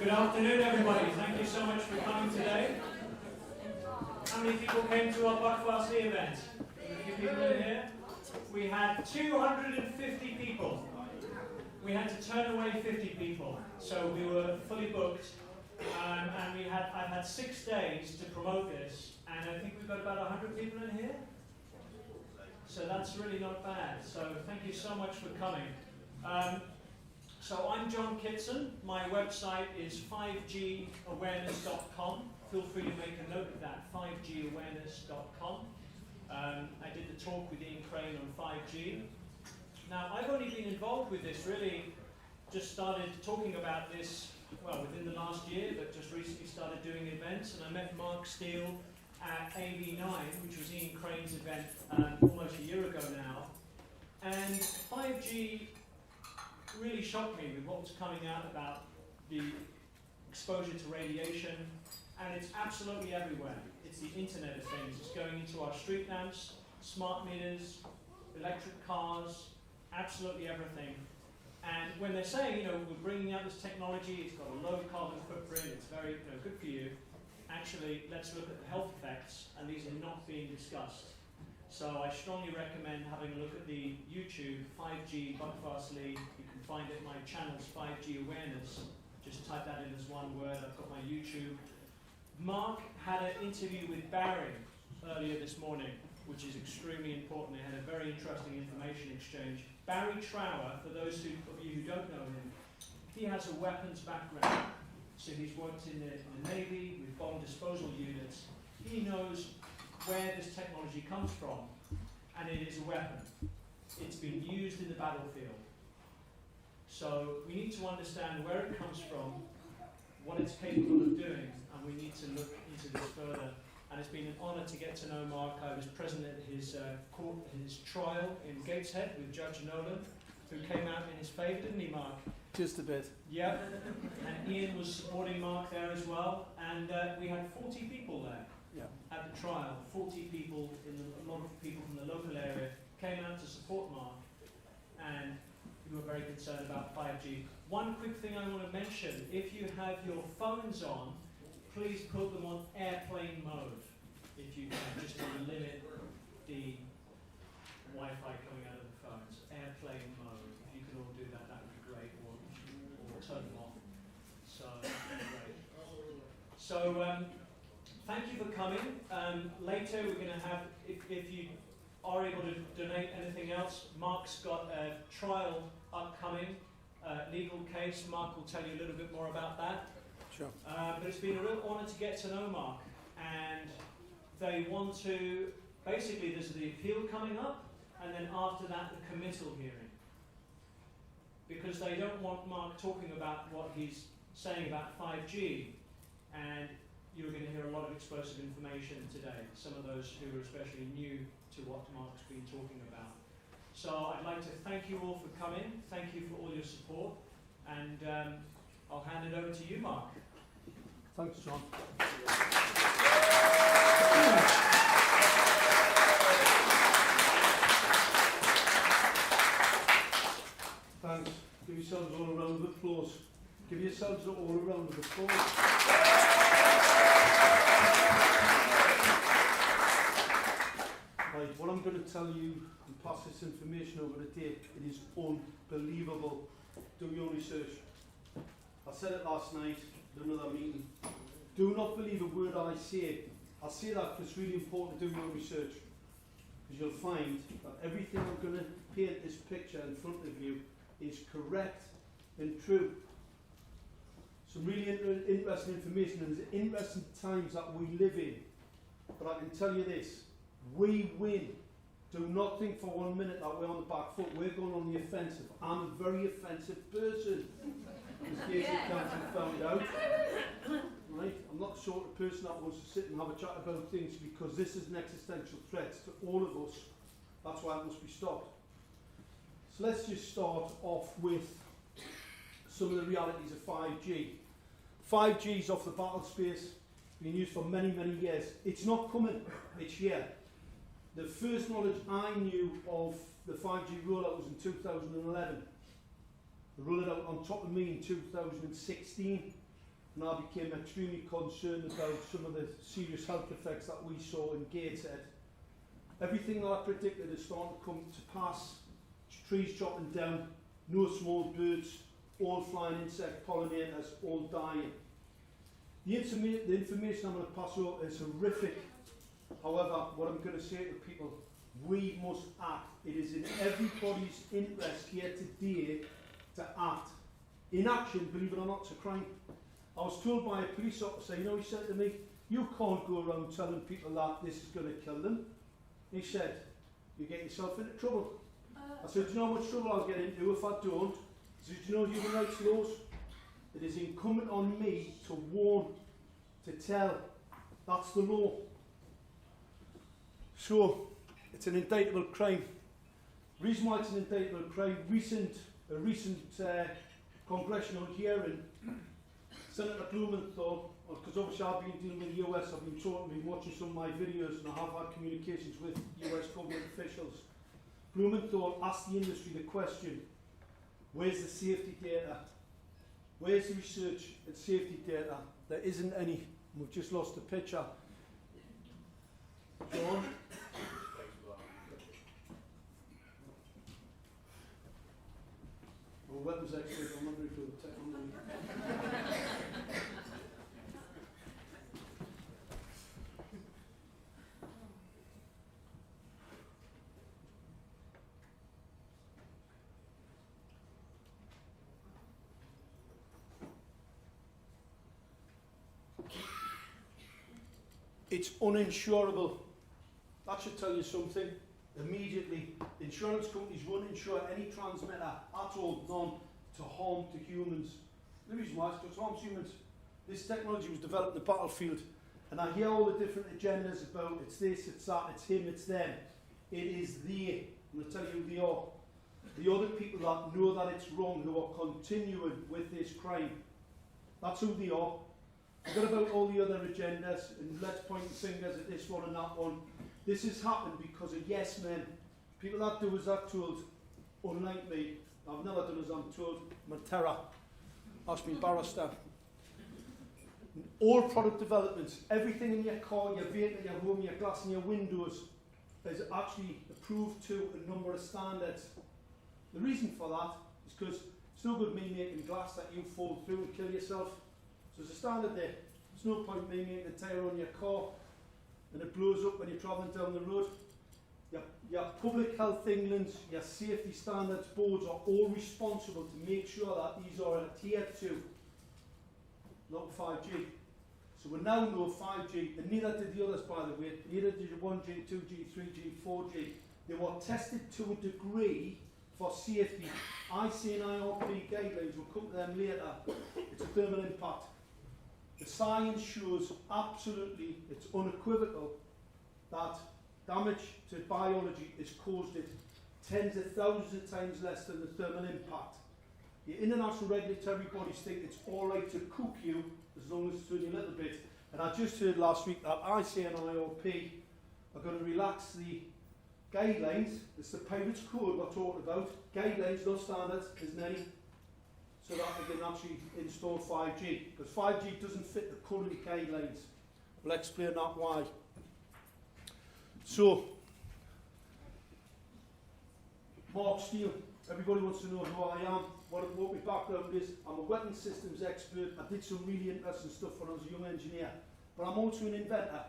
Good afternoon, everybody. Thank you so much for coming today. How many people came to our Buckfastly event? A few people in here. We had 250 people. We had to turn away 50 people, so we were fully booked. And I've had 6 days to promote this, and I think we've got about 100 people in here. So that's really not bad. So thank you so much for coming. So I'm John Kitson. My website is 5gawareness.com. Feel free to make a note of that, 5gawareness.com. I did the talk with Ian Crane on 5G. Now, I've only been involved with this, really just started talking about this, well, within the last year, but just recently started doing events, and I met Mark Steele at AV9, which was Ian Crane's event almost a year ago now. And 5G really shocked me with what was coming out about the exposure to radiation, and it's absolutely everywhere. It's the Internet of Things. It's going into our street lamps, smart meters, electric cars, absolutely everything. And when they're saying, we're bringing out this technology, it's got a low carbon footprint, it's very good for you, actually, let's look at the health effects, and these are not being discussed. So I strongly recommend having a look at the YouTube 5G Buckfastly. You can find it, my channel's 5G Awareness. Just type that in as one word. I've got my YouTube. Mark had an interview with Barry earlier this morning, which is extremely important. They had a very interesting information exchange. Barry Trower, for those of you who don't know him, he has a weapons background. So he's worked in the Navy with bomb disposal units. He knows where this technology comes from, and it is a weapon. It's been used in the battlefield. So we need to understand where it comes from, what it's capable of doing, and we need to look into this further. And it's been an honour to get to know Mark. I was present at his trial in Gateshead with Judge Nolan, who came out in his favour, didn't he, Mark? Just a bit. Yeah. And Ian was supporting Mark there as well. And we had 40 people there at the trial. 40 people, a lot of people from the local area came out to support Mark. And we were very concerned about 5G. One quick thing I want to mention, if you have your phones on, please put them on airplane mode, if you can, just to limit the Wi-Fi coming out of the phones. Airplane mode. If you can all do that, that would be great. Or turn them off. So, great. So, thank you for coming. Later we're going to have, if you are able to donate anything else, Mark's got a trial upcoming, legal case. Mark will tell you a little bit more about that. Sure. But it's been a real honour to get to know Mark, and they want to, basically there's the appeal coming up, and then after that the committal hearing. Because they don't want Mark talking about what he's saying about 5G, and you're going to hear a lot of explosive information today, some of those who are especially new to what Mark's been talking about. So I'd like to thank you all for coming, thank you for all your support, and I'll hand it over to you, Mark. Thanks, John. Thanks. Give yourselves all a round of applause. Give yourselves all a round of applause. Right, what I'm going to tell you and pass this information over to Dave, it is unbelievable. Do your research. I said it last night at another meeting. Do not believe a word I say. I'll say that because it's really important to do your research. Because you'll find that everything I'm going to paint this picture in front of you is correct and true. Some really interesting information, and there's interesting times that we live in. But I can tell you this, we win. Do not think for 1 minute that we're on the back foot. We're going on the offensive. I'm a very offensive person. As case you can't found out. Right? I'm not the sort of person that wants to sit and have a chat about things, because this is an existential threat to all of us. That's why it must be stopped. So let's just start off with some of the realities of 5G. 5G is off the battle space, been used for many, many years. It's not coming, it's here. The first knowledge I knew of the 5G rollout was in 2011. They rolled it out on top of me in 2016. and I became extremely concerned about some of the serious health effects that we saw in Gateshead. Everything that I predicted is starting to come to pass. Trees chopping down, no small birds, all flying insect pollinators, all dying. The information I'm going to pass over is horrific. However, what I'm going to say to people, we must act. It is in everybody's interest here today to act. Inaction, believe it or not, is a crime. I was told by a police officer, you know, he said to me, you can't go around telling people that this is going to kill them. He said, you get yourself into trouble. I said, do you know how much trouble I'll get into if I don't? He said, do you know human rights laws? It is incumbent on me to warn, to tell. That's the law. So, it's an indictable crime. The reason why it's an indictable crime, a recent congressional hearing, Senator Blumenthal, because obviously I've been dealing with the US, I've been talking, been watching some of my videos, and I have had communications with US government officials. Blumenthal asked the industry the question, where's the safety data? Where's the research and safety data? There isn't any. We've just lost the picture. John? Well, weapons expert, I'm not very good at technology. It's uninsurable. That should tell you something. Immediately, insurance companies won't insure any transmitter at all, none, to harm to humans. The reason why is because it harms humans. This technology was developed in the battlefield, and I hear all the different agendas about it's this, it's that, it's him, it's them. It is they. I'm going to tell you who they are. The other people that know that it's wrong, who are continuing with this crime. That's who they are. Forget about all the other agendas and let's point fingers at this one and that one. This has happened because of yes men. People that do as I'm told, unlike me, I've never done as I'm told. I'm a terror. Ask me barrister. All product developments, everything in your car, your vehicle, your home, your glass and your windows is actually approved to a number of standards. The reason for that is because it's no good me making glass that you fall through and kill yourself. So there's a standard there. There's no point me making a tyre on your car and it blows up when you're travelling down the road. Your Public Health England's, your safety standards boards are all responsible to make sure that these are adhered to. Not 5G. So we now know 5G, and neither did the others by the way, neither did your 1G, 2G, 3G, 4G. They were tested to a degree for safety. IC and IRP guidelines, we'll come to them later. It's a thermal impact. The science shows absolutely, it's unequivocal, that damage to biology is caused at tens of thousands of times less than the thermal impact. The international regulatory bodies think it's alright to cook you as long as it's only a little bit. And I just heard last week that IC and IRP are going to relax the guidelines. It's the Pirates Code we're talking about. Guidelines, not standards, isn't any. So that we can actually install 5G. Because 5G doesn't fit the current guidelines. We'll explain that why. So, Mark Steele. Everybody wants to know who I am, what my background is. I'm a weapons systems expert. I did some really interesting stuff when I was a young engineer. But I'm also an inventor.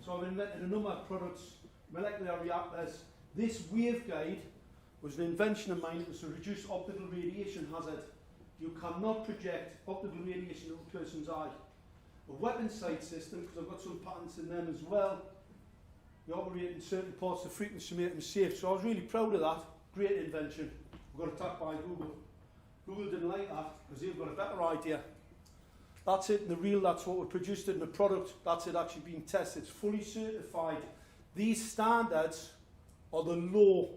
So I've invented a number of products, molecular reactors. This waveguide was an invention of mine. It was to reduce optical radiation hazard. You cannot project optical radiation into a person's eye. A weapon sight system, because I've got some patents in them as well. You operate in certain parts of the frequency to make them safe. So I was really proud of that. Great invention. We got attacked by Google. Google didn't like that because they've got a better idea. That's it in the real, that's what we produced it in the product. That's it actually being tested. It's fully certified. These standards are the law.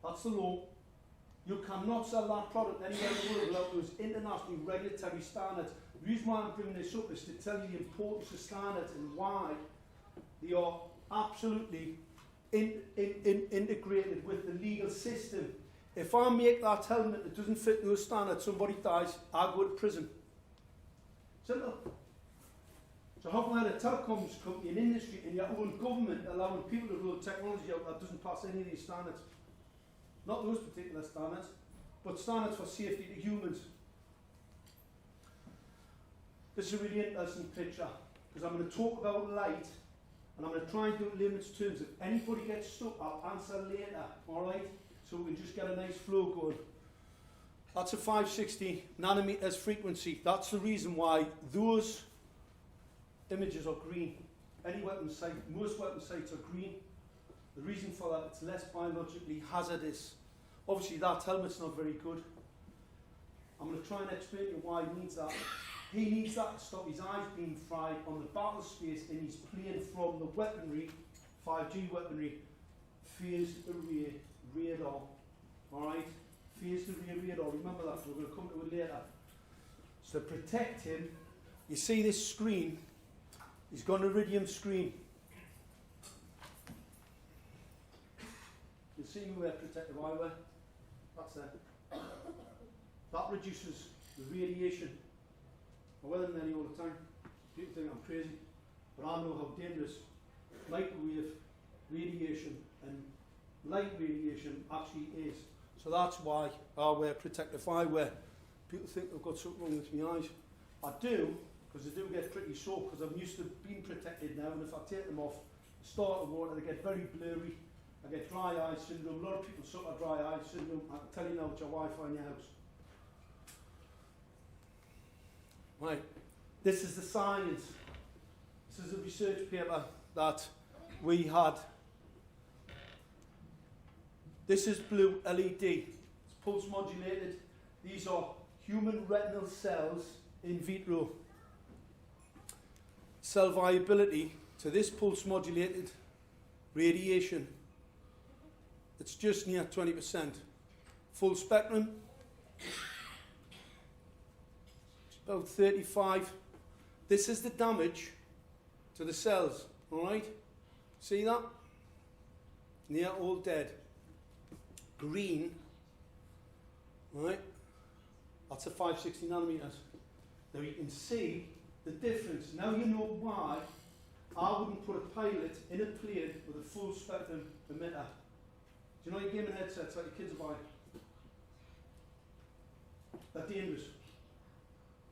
That's the law. You cannot sell that product anywhere in the world without those international regulatory standards. The reason why I'm bringing this up is to tell you the importance of standards and why they are absolutely integrated with the legal system. If I make that helmet that doesn't fit those standards, somebody dies, I go to prison. Simple. So how can a telecoms company, an industry, and your own government allowing people to roll technology out that doesn't pass any of these standards? Not those particular standards, but standards for safety to humans. This is a really interesting picture, because I'm going to talk about light, and I'm going to try and do it in layman's terms. If anybody gets stuck, I'll answer later, alright? So we can just get a nice flow going. That's a 560 nanometers frequency. That's the reason why those images are green. Any weapon sight, most weapon sights are green. The reason for that, it's less biologically hazardous. Obviously that helmet's not very good. I'm going to try and explain to you why he needs that. He needs that to stop his eyes being fried on the battle space, and he's playing from the weaponry, 5G weaponry, phased array radar. Alright? Phased array radar, remember that, we're going to come to it later. So to protect him, you see this screen, he's got an iridium screen. You see where protective eyewear? That's there. That reduces the radiation. I wear them nearly all the time. People think I'm crazy, but I know how dangerous microwave radiation and light radiation actually is. So that's why I wear protective eyewear. People think I've got something wrong with my eyes. I do, because they do get pretty sore, because I'm used to being protected now, and if I take them off, start of water, they get very blurry. I get dry eye syndrome. A lot of people suffer dry eye syndrome. I can tell you now, it's your Wi-Fi in your house. Right, this is the science. This is a research paper that we had. This is blue LED. It's pulse modulated. These are human retinal cells in vitro. Cell viability to this pulse modulated radiation, it's just near 20%. Full spectrum, about 35. This is the damage to the cells, alright? See that? Near all dead. Green, right? That's a 560 nanometers. Now you can see the difference. Now you know why I wouldn't put a pilot in a plane with a full spectrum emitter. Do you know your gaming headsets like your kids are buying? They're dangerous.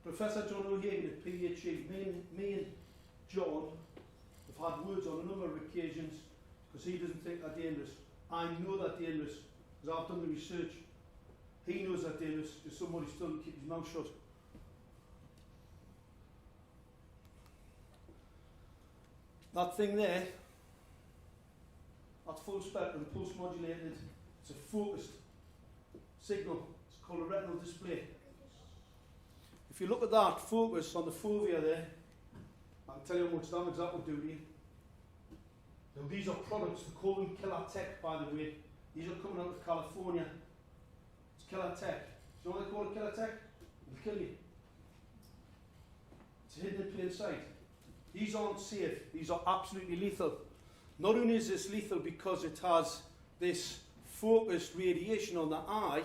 Professor John O'Hagan at PhD, me and John have had words on a number of occasions because he doesn't think they're dangerous. I know they're dangerous because I've done the research. He knows they're dangerous because somebody still keeps his mouth shut. That thing there, that's full spectrum, pulse modulated. It's a focused signal. It's called a retinal display. If you look at that focus on the fovea there, I can tell you how much damage that will do to you. Now these are products, we call them Killer Tech, by the way. These are coming out of California. It's Killer Tech. Do you know what they call it, Killer Tech? It'll kill you. It's hidden in plain sight. These aren't safe. These are absolutely lethal. Not only is this lethal because it has this focused radiation on the eye,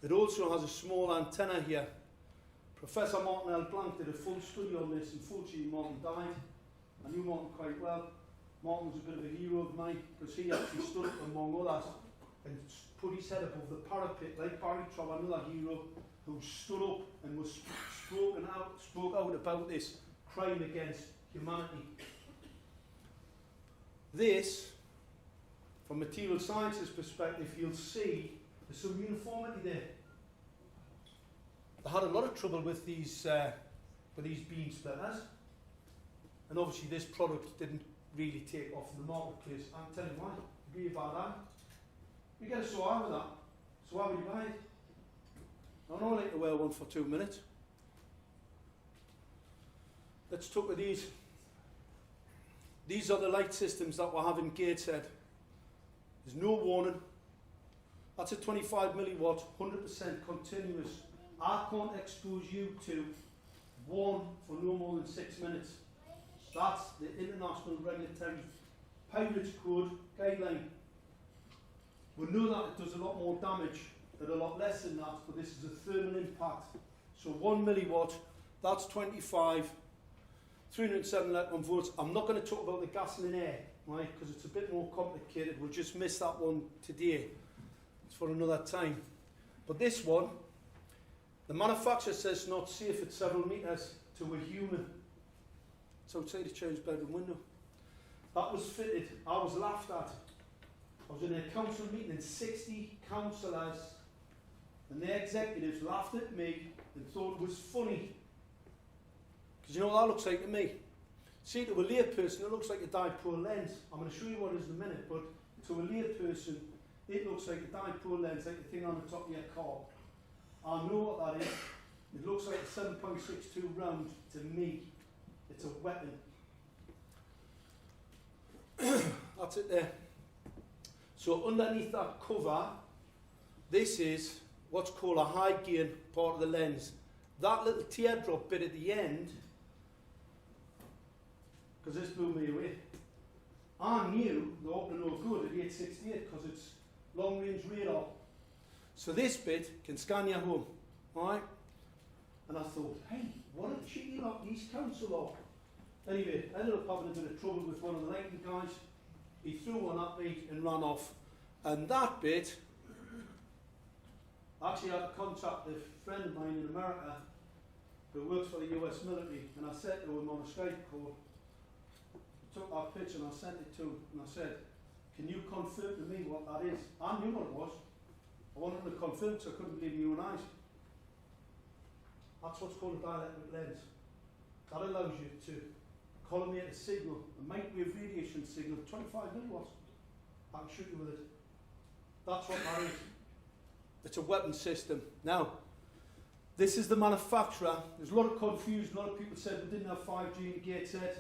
it also has a small antenna here. Professor Martin L. Blanc did a full study on this. Unfortunately, Martin died. I knew Martin quite well. Martin was a bit of a hero of mine because he actually stood up, among others, and put his head above the parapet, like Barry Trow, another hero, who stood up and was spoke out about this crime against humanity. This, from material sciences perspective, you'll see there's some uniformity there. They had a lot of trouble with these beam splitters, and obviously this product didn't really take off in the marketplace. I'm telling you why. It'd be a bad eye. You get a sore eye with that. So why would you buy it? I don't like to wear one for 2 minutes. Let's talk to these. These are the light systems that we have in Gateshead. There's no warning. That's a 25 milliwatt, 100% continuous. I can't expose you to one for no more than 6 minutes. That's the International Regulatory Pirates Code guideline. We know that it does a lot more damage, but a lot less than that, but this is a thermal impact. So 1 milliwatt That's 25, 307 electron volts. I'm not going to talk about the gas and air, right, because it's a bit more complicated. We'll just miss that one today. It's for another time. But this one, the manufacturer says not safe at several metres to a human. It's outside the child's bedroom window. That was fitted. I was laughed at. I was in a council meeting and 60 councillors and their executives laughed at me and thought it was funny. Because you know what that looks like to me? See, to a layperson, it looks like a dipole lens. I'm going to show you what it is in a minute, but to a layperson, it looks like a dipole lens, like the thing on the top of your car. I know what that is. It looks like a 7.62 round to me. It's a weapon. That's it there. So underneath that cover, this is what's called a high gain part of the lens. That little teardrop bit at the end, because this blew me away. I knew the up and no good at 868 because it's long range radar. So this bit can scan your home, alright? And I thought, hey, what a cheeky lot these council are. Anyway, I ended up having a bit of trouble with one of the lighting guys. He threw one at me and ran off. And that bit, I actually had to contact a friend of mine in America who works for the US military, and I said to him on a Skype call, I took that picture and I sent it to him, and I said, can you confirm to me what that is? I knew what it was. I wanted him to confirm because I couldn't believe my own eyes. That's what's called a dielectric lens. That allows you to collimate a signal, a microwave radiation signal, 25 milliwatts. I can shoot you with it. That's what that is. It's a weapon system. Now, this is the manufacturer. There's a lot of confusion. A lot of people said we didn't have 5G in Gateshead.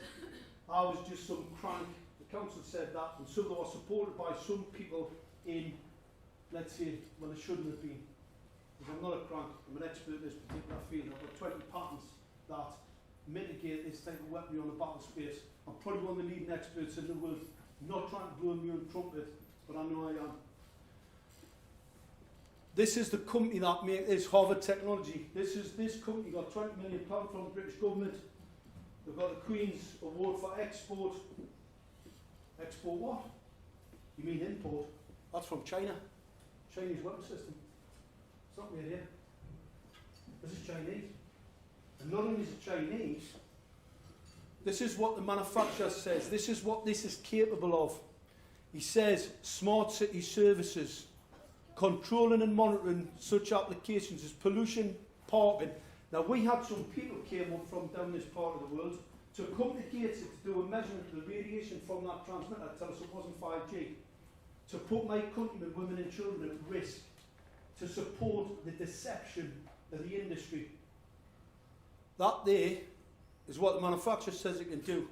I was just some crank. The council said that, and so they were supported by some people in, let's say, well, they shouldn't have been. Because I'm not a crank. I'm an expert in this particular field. I've got 20 patents that mitigate this type of weaponry on the battle space. I'm probably one of the leading experts in the world. I'm not trying to blow my own trumpet, but I know I am. This is the company that made this, Harvard Technology. This company got £20 million from the British government. They've got the Queen's Award for export. Export what? You mean import? That's from China. Chinese weapon system. It's not made here. This is Chinese. And not only is it Chinese, this is what the manufacturer says. This is what this is capable of. He says, smart city services, controlling and monitoring such applications as pollution, parking. Now we had some people came up from down this part of the world to come to Gateshead to do a measurement of the radiation from that transmitter, tell us it wasn't 5G, to put my countrymen, women and children at risk, to support the deception of the industry. That there is what the manufacturer says it can do.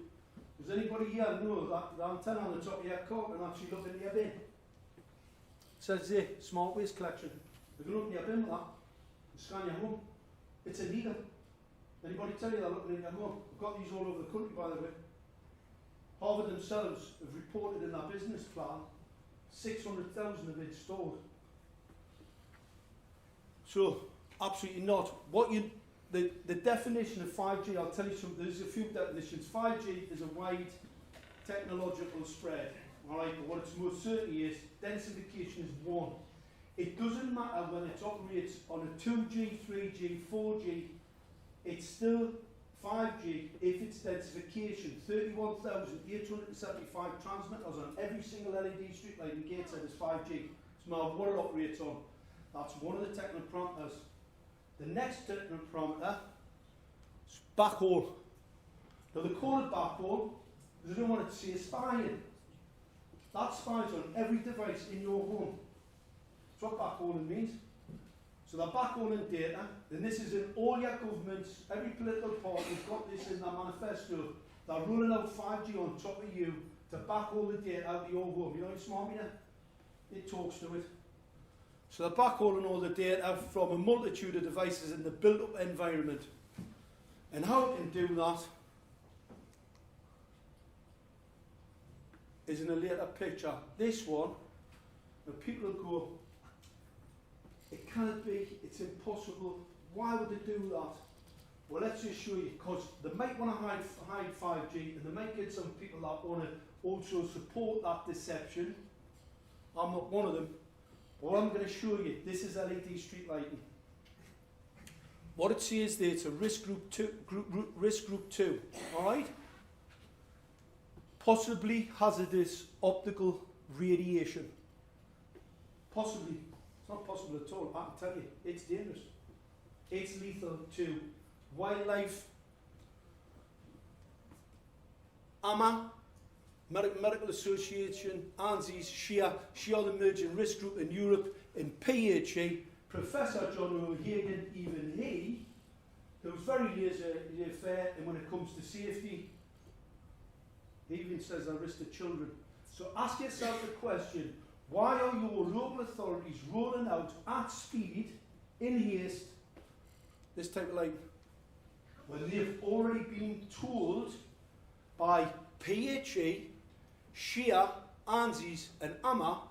Does anybody here know that the antenna on the top of your car can actually look into your bin? It says there, smart waste collection. You can open your bin with that and scan your home. It's illegal. Anybody tell you they're looking in your home? We've got these all over the country, by the way. Harvard themselves have reported in their business plan 600,000 of it stored. So, absolutely not. The definition of 5G, I'll tell you something, there's a few definitions. 5G is a wide technological spread, alright, but what it's most certainly is, densification is one. It doesn't matter when it operates on a 2G, 3G, 4G, it's still 5G if it's densification. 31,875 transmitters on every single LED streetlight in Gateshead is 5G. It's no matter what it operates on. That's one of the technical parameters. The next technical parameter is backhaul. Now they call it backhaul because they don't want it to say spying. That spies on every device in your home. That's what backhauling means. So they're backhauling data, and this is in all your governments, every political party's got this in their manifesto. They're rolling out 5G on top of you to backhaul the data out of your home. You know your smart meter? It talks to it. So they're backhauling all the data from a multitude of devices in the built-up environment. And how it can do that is in a later picture. This one, where people will go, it can't be, it's impossible. Why would they do that? Well, let's just show you, because they might want to hide 5G, and they might get some people that want to also support that deception. I'm not one of them. Well, I'm going to show you, this is LED street lighting. What it says there, it's a risk group 2, alright? Possibly hazardous optical radiation. Possibly. It's not possible at all, I can tell you. It's dangerous. It's lethal to wildlife, AMA, Medical Association, ANSIS, SHIA, the Emerging Risk Group in Europe, and PHA, Professor John O'Hagan, even he, who's very laissez-faire, and when it comes to safety, he even says I risk the children. So ask yourself the question, why are your local authorities rolling out at speed, in haste, this type of light? When they've already been told by PHA, SHIA, ANSIS and AMA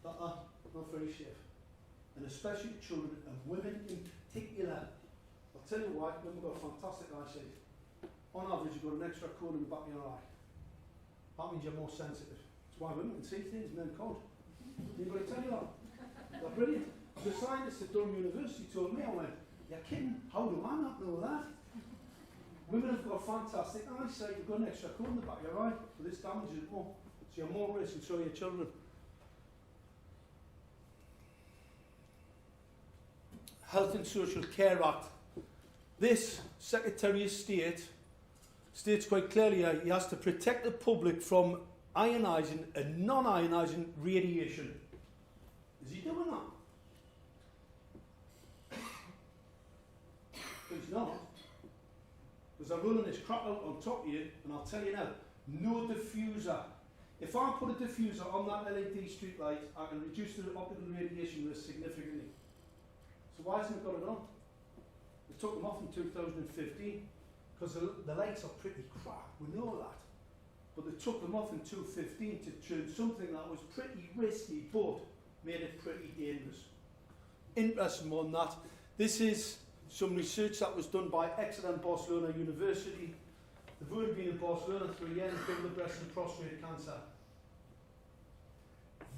that are not very safe. And especially children and women in particular. I'll tell you why, women have got fantastic eyesight. On average, you've got an extra cone in the back of your eye. That means you're more sensitive. That's why women can see things, men can't. Anybody tell you that? They're brilliant. The scientists at Durham University told me, I went, you're kidding, how do I not know that? Women have got fantastic eyesight, you've got an extra cone in the back of your eye, but this damages it more. So you're more risk and so are your children. Health and Social Care Act. This Secretary of State states quite clearly he has to protect the public from ionising and non-ionising radiation. Is he doing that? He's not. Because I'm rolling this crap out on top of you, and I'll tell you now, no diffuser. If I put a diffuser on that LED street light, I can reduce the optical radiation risk significantly. So why hasn't it got it on? They took them off in 2015, because the lights are pretty crap, we know that. But they took them off in 2015 to turn something that was pretty risky, but made it pretty dangerous. Interesting one that. This is some research that was done by Exeter and Barcelona University. They've only been in Barcelona for a year and killed the breast and prostate cancer.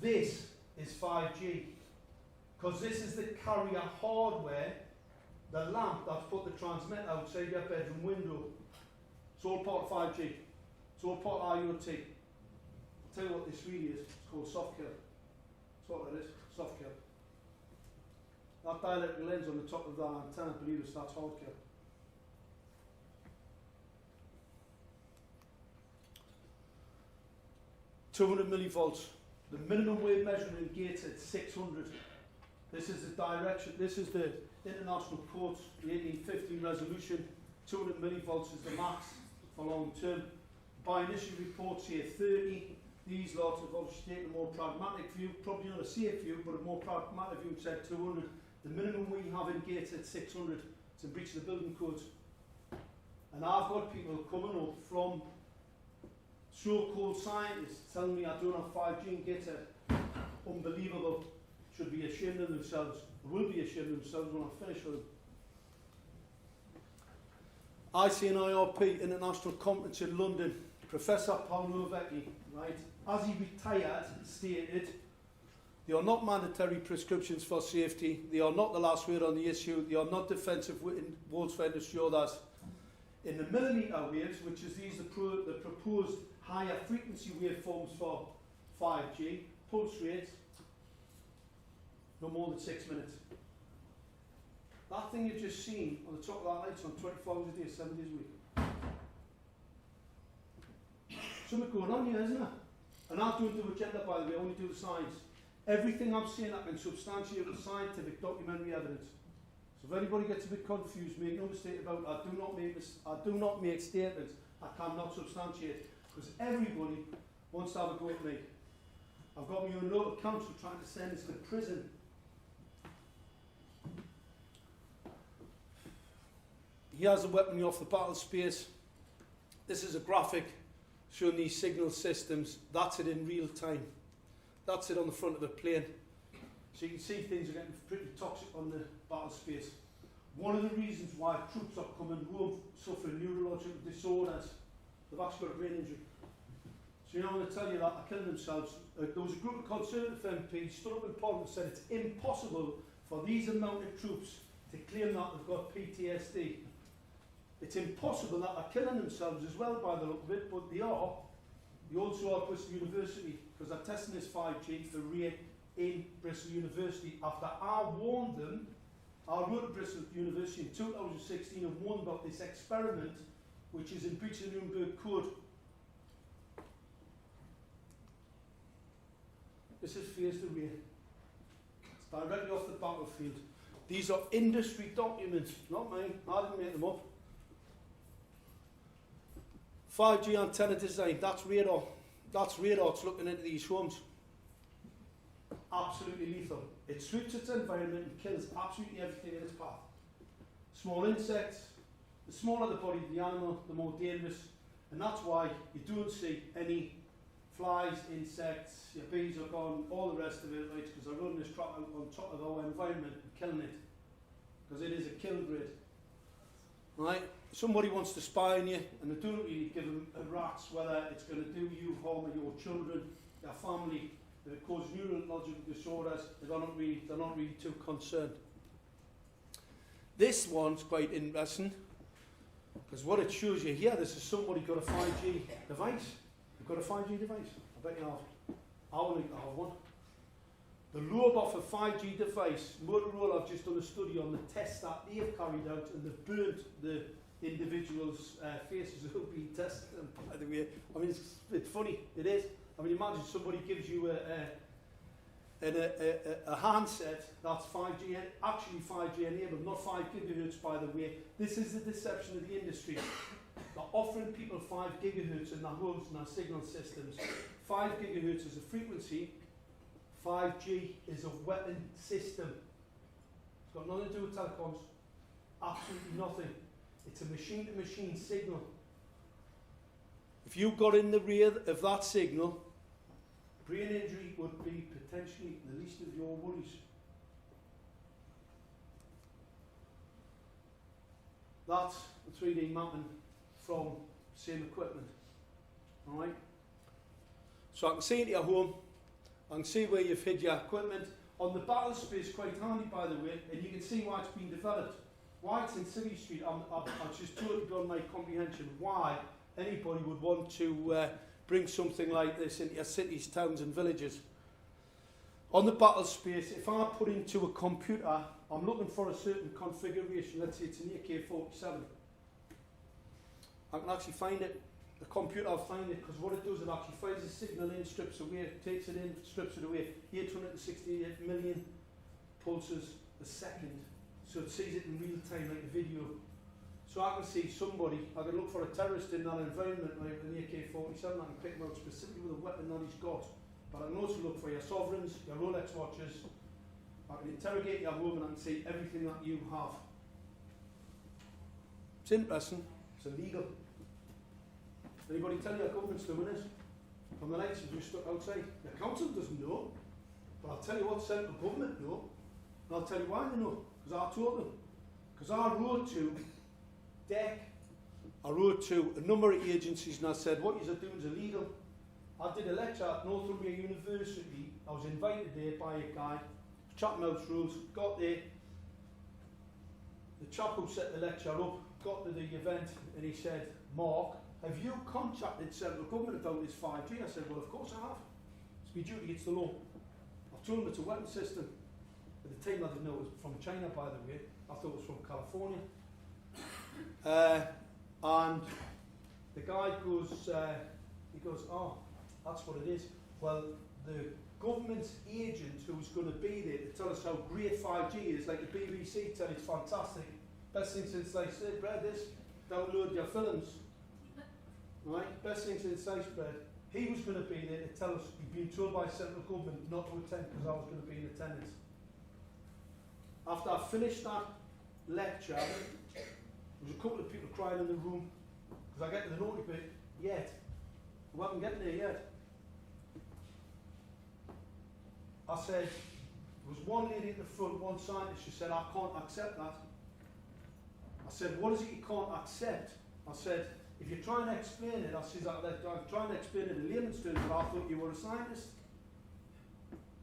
This is 5G, because this is the carrier hardware, the lamp that's put the transmitter outside your bedroom window. It's all part of 5G. It's all part of IoT. I'll tell you what this really is. It's called soft kill. That's what it is, soft kill. That dielectric lens on the top of that antenna, believe us, that's hard kill. $200 millivolts. The minimum wave measuring gates at 600. This is the direction, this is the international codes, the 1815 resolution. 200 millivolts is the max for long term. By initial reports here, 30. These lots have obviously taken a more pragmatic view, probably not a safe view, but a more pragmatic view, said 200. The minimum we have in gates at 600. It's in breach of the building codes. And I've got people coming up from so-called scientists telling me I don't have 5G in gates. Unbelievable. Should be ashamed of themselves. Will be ashamed of themselves when I finish with them. ICNIRP International Conference in London. Professor Paolo Vecchi, right, as he retired, stated, they are not mandatory prescriptions for safety. They are not the last word on the issue. They are not defensive words for industry or that. In the millimetre waves, which is these the proposed higher frequency waveforms for 5G, pulse rates, no more than 6 minutes. That thing you've just seen on the top of that light's on 24 hours a day, 7 days a week. Something going on here, isn't there? And I don't do agenda, by the way, I only do the science. Everything I'm saying I can substantiate with scientific documentary evidence. So if anybody gets a bit confused, make no mistake about it, I do not make statements I cannot substantiate, because everybody wants to have a go at me. I've got my own local council trying to send us to prison. He has a weaponry off the battle space. This is a graphic showing these signal systems. That's it in real time. That's it on the front of a plane. So you can see things are getting pretty toxic on the battle space. One of the reasons why troops are coming home suffering neurological disorders, they've actually got a brain injury. So you know, I'm going to tell you that they killed themselves. There was a group of Conservative MPs stood up in Parliament and said it's impossible for these amount of troops to claim that they've got PTSD. It's impossible that they're killing themselves as well by the look of it, but they are. They also are at Bristol University, because they're testing this 5G for rate in Bristol University. After I warned them, I wrote to Bristol University in 2016 and warned about this experiment, which is in breach of the Nuremberg Code. This is Fears the Rear. It's directly off the battlefield. These are industry documents, not mine. I didn't make them up. 5G antenna design, that's radar. That's radar, it's looking into these homes. Absolutely lethal. It suits its environment and kills absolutely everything in its path. Small insects, the smaller the body of the animal, the more dangerous. And that's why you don't see any flies, insects, your bees are gone, all the rest of it, right? Because they're running this trap out on top of our environment and killing it. Because it is a kill grid. Right? Somebody wants to spy on you and they don't really give them a rat's whether it's going to do you harm or your children, your family, if it causes neurological disorders, they're not really too concerned. This one's quite interesting because what it shows you here, this is somebody got a 5G device. You've got a 5G device? I bet you have. I would like to have one. The lobe off a 5G device, Motorola have just done a study on the tests that they have carried out and they've burnt the individuals' faces who have been tested. And by the way, I mean, it's funny, it is. I mean, imagine somebody gives you a handset that's 5G, actually 5G enabled, not 5 gigahertz by the way. This is the deception of the industry. They're offering people 5 gigahertz in their homes and their signal systems. 5 gigahertz is a frequency, 5G is a weapon system. It's got nothing to do with telecoms, absolutely nothing. It's a machine-to-machine signal. If you got in the rear of that signal, brain injury would be potentially the least of your worries. That's the 3D mapping from same equipment. Alright? So I can see into your home, I can see where you've hid your equipment. On the battle space, quite handy by the way, and you can see why it's been developed. Why it's in City Street, I'm just totally beyond my comprehension why anybody would want to bring something like this into your cities, towns and villages. On the battle space, if I put into a computer, I'm looking for a certain configuration, let's say it's an AK-47. I can actually find it, the computer will find it, because what it does, it actually finds the signal in, strips away, takes it in, strips it away, 868 million pulses a second. So it sees it in real time like a video. So I can see somebody, I can look for a terrorist in that environment like an AK-47, I can pick him out specifically with a weapon that he's got. But I can also look for your sovereigns, your Rolex watches, I can interrogate your home and I can see everything that you have. It's interesting, it's illegal. Anybody tell you our government's doing this? From the nights you're stuck outside. The council doesn't know, but I'll tell you what central government know, and I'll tell you why they know. Because I told them. Because I wrote to DEC, I wrote to a number of agencies and I said, what you're doing is illegal. I did a lecture at Northumbria University. I was invited there by a guy, Chatham House Rules, got there. The chap who set the lecture up got to the event and he said, Mark, have you contacted central government about this 5G? I said, well, of course I have. It's my duty, it's the law. I told him it's a weapon system. At the time I didn't know it was from China, by the way. I thought it was from California. And the guy goes, he goes, oh, that's what it is. Well, the government's agent who's going to be there to tell us how great 5G is, like the BBC tell it's fantastic. Best thing since sliced bread is download your films. Right? Best thing since sliced bread. He was going to be there to tell us, he'd been told by central government not to attend because I was going to be in attendance. After I finished that lecture, there was a couple of people crying in the room because I get to the naughty bit yet. I haven't getting there yet. I said, there was one lady at the front, one scientist, she said, I can't accept that. I said, what is it you can't accept? I said, if you try and explain it, I said, I'm trying to explain it in layman's terms, but I thought you were a scientist.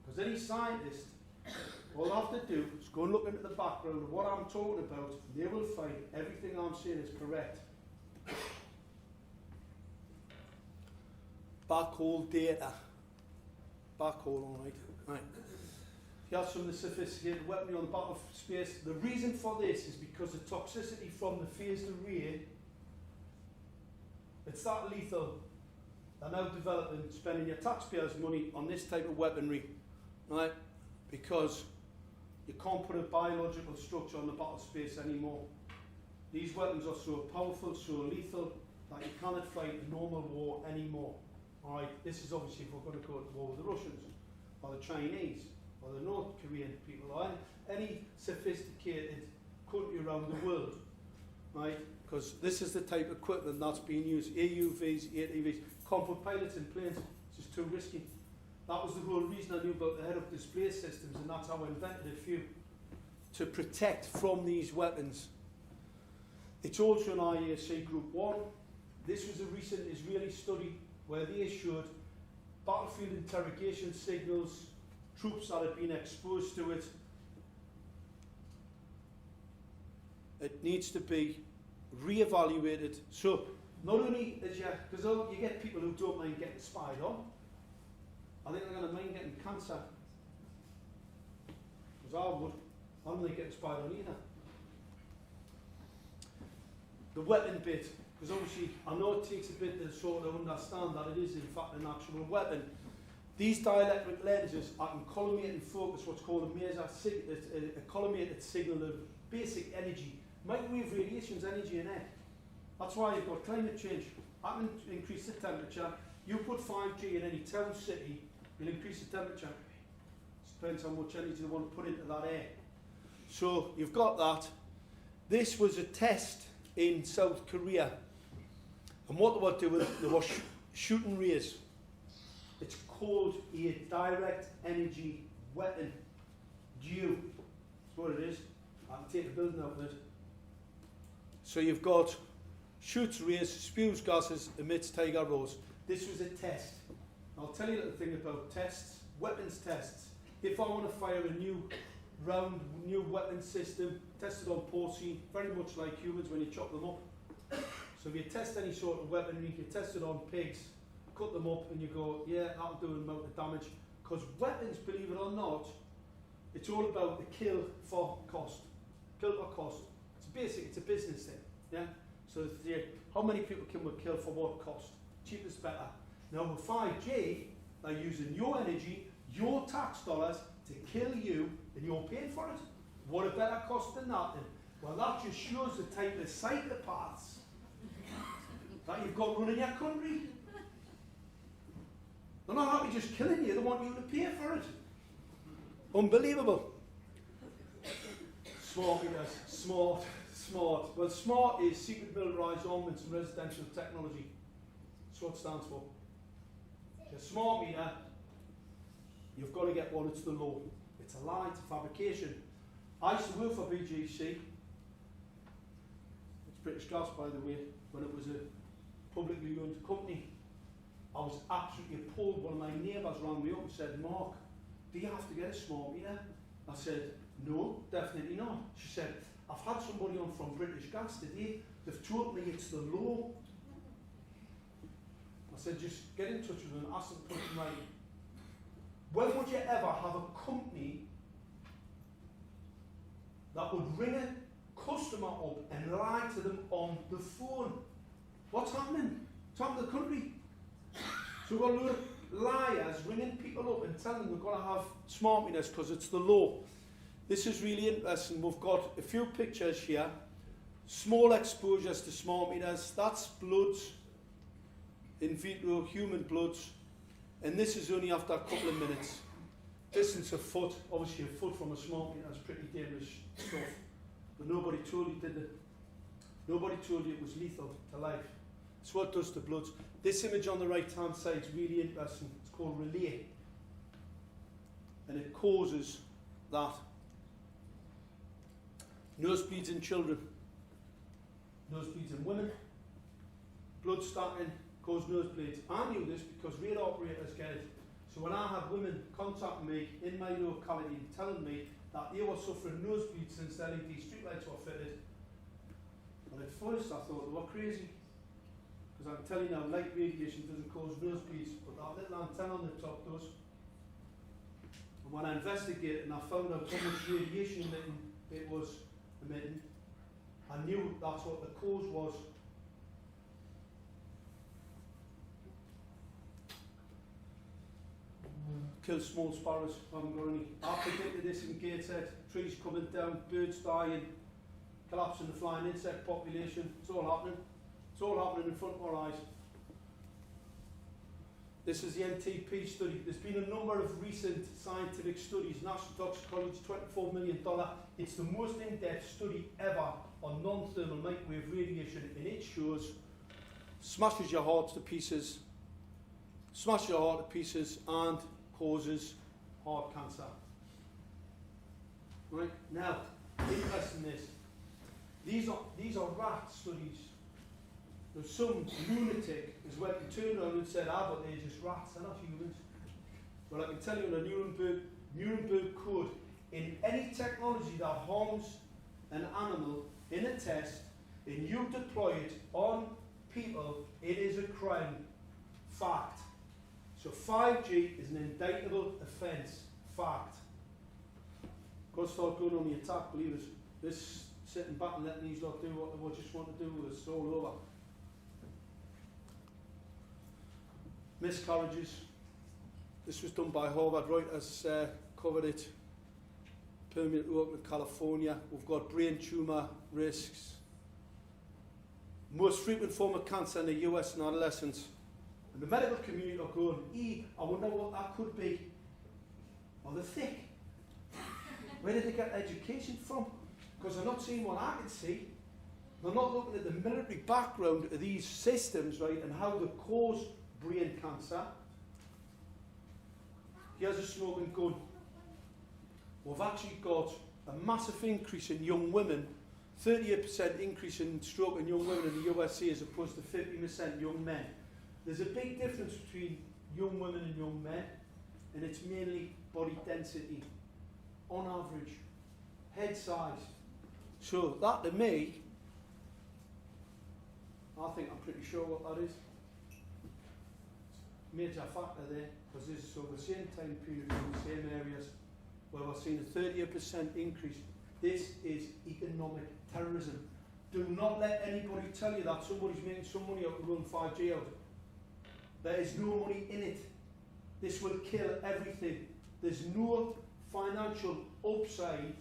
Because any scientist, all they have to do is go and look into the background of what I'm talking about, and they will find everything I'm saying is correct. Backhaul data. Backhaul, alright. Right. You have some of the sophisticated weaponry on the back of space. The reason for this is because the toxicity from the phased array, it's that lethal. They're now developing, spending your taxpayers' money on this type of weaponry, right? Because you can't put a biological structure on the back of space anymore. These weapons are so powerful, so lethal, that you cannot fight a normal war anymore. Alright, this is obviously if we're going to go to war with the Russians, or the Chinese, or the North Korean people, or any sophisticated country around the world, right? Because this is the type of equipment that's being used. AUVs, ATVs, can't put pilots in planes, it's just too risky. That was the whole reason I knew about the head-up display systems, and that's how I invented a few, to protect from these weapons. It's also an IAC Group 1. This was a recent Israeli study where they showed battlefield interrogation signals, troops that had been exposed to it. It needs to be re-evaluated. So not only is because you get people who don't mind getting spied on, I think they're going to mind getting cancer. Because I would. I don't think getting spied on either. The weapon bit, because obviously I know it takes a bit to sort of understand that it is in fact an actual weapon. These dielectric lenses, I can collimate and focus what's called a maser, a collimated signal of basic energy. Microwave radiation's energy in air. That's why you've got climate change. I can increase the temperature. You put 5G in any town, city, you'll increase the temperature. It depends how much energy you want to put into that air. So you've got that. This was a test in South Korea. And what they were doing, they were shooting rays. It's called a direct energy weapon. DEW. That's what it is. I can take a building out of it. So you've got shoots rays, spews gases, emits tiger rays. This was a test. I'll tell you a little thing about tests, weapons tests. If I want to fire a new round, new weapon system, tested on porcine, very much like humans when you chop them up. So if you test any sort of weaponry, you test it on pigs, cut them up and you go, yeah, that'll do an amount of damage. Because weapons, believe it or not, it's all about the kill for cost. Kill for cost. It's basic, it's a business thing. Yeah? So how many people can we kill for what cost? Cheapest better. Now with 5G, they're using your energy, your tax dollars to kill you, and you're paying for it. What a better cost than that then? Well, that just shows the type of psychopaths that you've got running your country. They're not happy just killing you, they want you to pay for it. Unbelievable. Smart meters. Smart. Well, SMART is Secret Militarised Armaments and Residential Technology. That's what it stands for. It's a smart meter. You've got to get one, it's the law. It's a lie, it's a fabrication. I used to work for BGC. It's British Gas, by the way, when it was a publicly owned company. I was absolutely appalled. One of my neighbours rang me up and said, Mark, do you have to get a smart meter? I said, no, definitely not. She said, I've had somebody on from British Gas today. They've told me it's the law. I said, just get in touch with them and ask them to put it in writing. When would you ever have a company that would ring a customer up and lie to them on the phone? What's happening? What's happening to the country? So we've got a load of liars ringing people up and telling them we've got to have smart meters because it's the law. This is really interesting. We've got a few pictures here. Small exposures to smart meters. That's bloods, in vitro human bloods. And this is only after a couple of minutes. Distance a foot. Obviously a foot from a smart meter is pretty dangerous stuff. But nobody told you, did they? Nobody told you it was lethal to life. It's what it does to bloods. This image on the right hand side is really interesting. It's called relay. And it causes that. Nosebleeds in children. nosebleeds in women, blood stacking, cause nosebleeds. I knew this because radar operators get it. So when I had women contact me in my locality telling me that they were suffering nosebleeds since the LED streetlights were fitted, well, at first I thought they were crazy. Because I can tell you now, light radiation doesn't cause nosebleeds, but that little antenna on the top does. And when I investigated and I found out how much radiation it was emitting, I knew that's what the cause was. Kill small sparrows, haven't got any. I predicted this in Gateshead, trees coming down, birds dying, collapsing the flying insect population. It's all happening. It's all happening in front of our eyes. This is the NTP study. There's been a number of recent scientific studies. National Toxicology, $24 million. It's the most in-depth study ever on non-thermal microwave radiation, and it shows smashes your heart to pieces, and causes heart cancer. Right now, interesting this. These are rat studies. There's some lunatic has went and turned around and said, but they're just rats, they're not humans. Well, I can tell you in a Nuremberg code, in any technology that harms an animal in a test, and you deploy it on people, it is a crime. Fact. So 5G is an indictable offence. Fact. Got to start going on the attack, believe us. This sitting back and letting these lot do what they just want to do is all over. Miscarriages. This was done by Harvard. Reuters covered it. Permanent work in California. We've got brain tumour risks. Most frequent form of cancer in the US in adolescents. And the medical community are going, I wonder what that could be. Well, they're thick. Where did they get education from? Because they're not seeing what I can see. They're not looking at the military background of these systems, right, and how they cause brain cancer. Here's a smoking gun. We've actually got a massive increase in young women, 38% increase in stroke in young women in the USA as opposed to 50% young men. There's a big difference between young women and young men, and it's mainly body density, on average, head size. So that to me, I think I'm pretty sure what that is. Major factor there, because this is over the same time period in the same areas where we're seeing a 38% increase. This is economic terrorism. Do not let anybody tell you that somebody's making some money out to run 5G out. There is no money in it. This will kill everything. There's no financial upside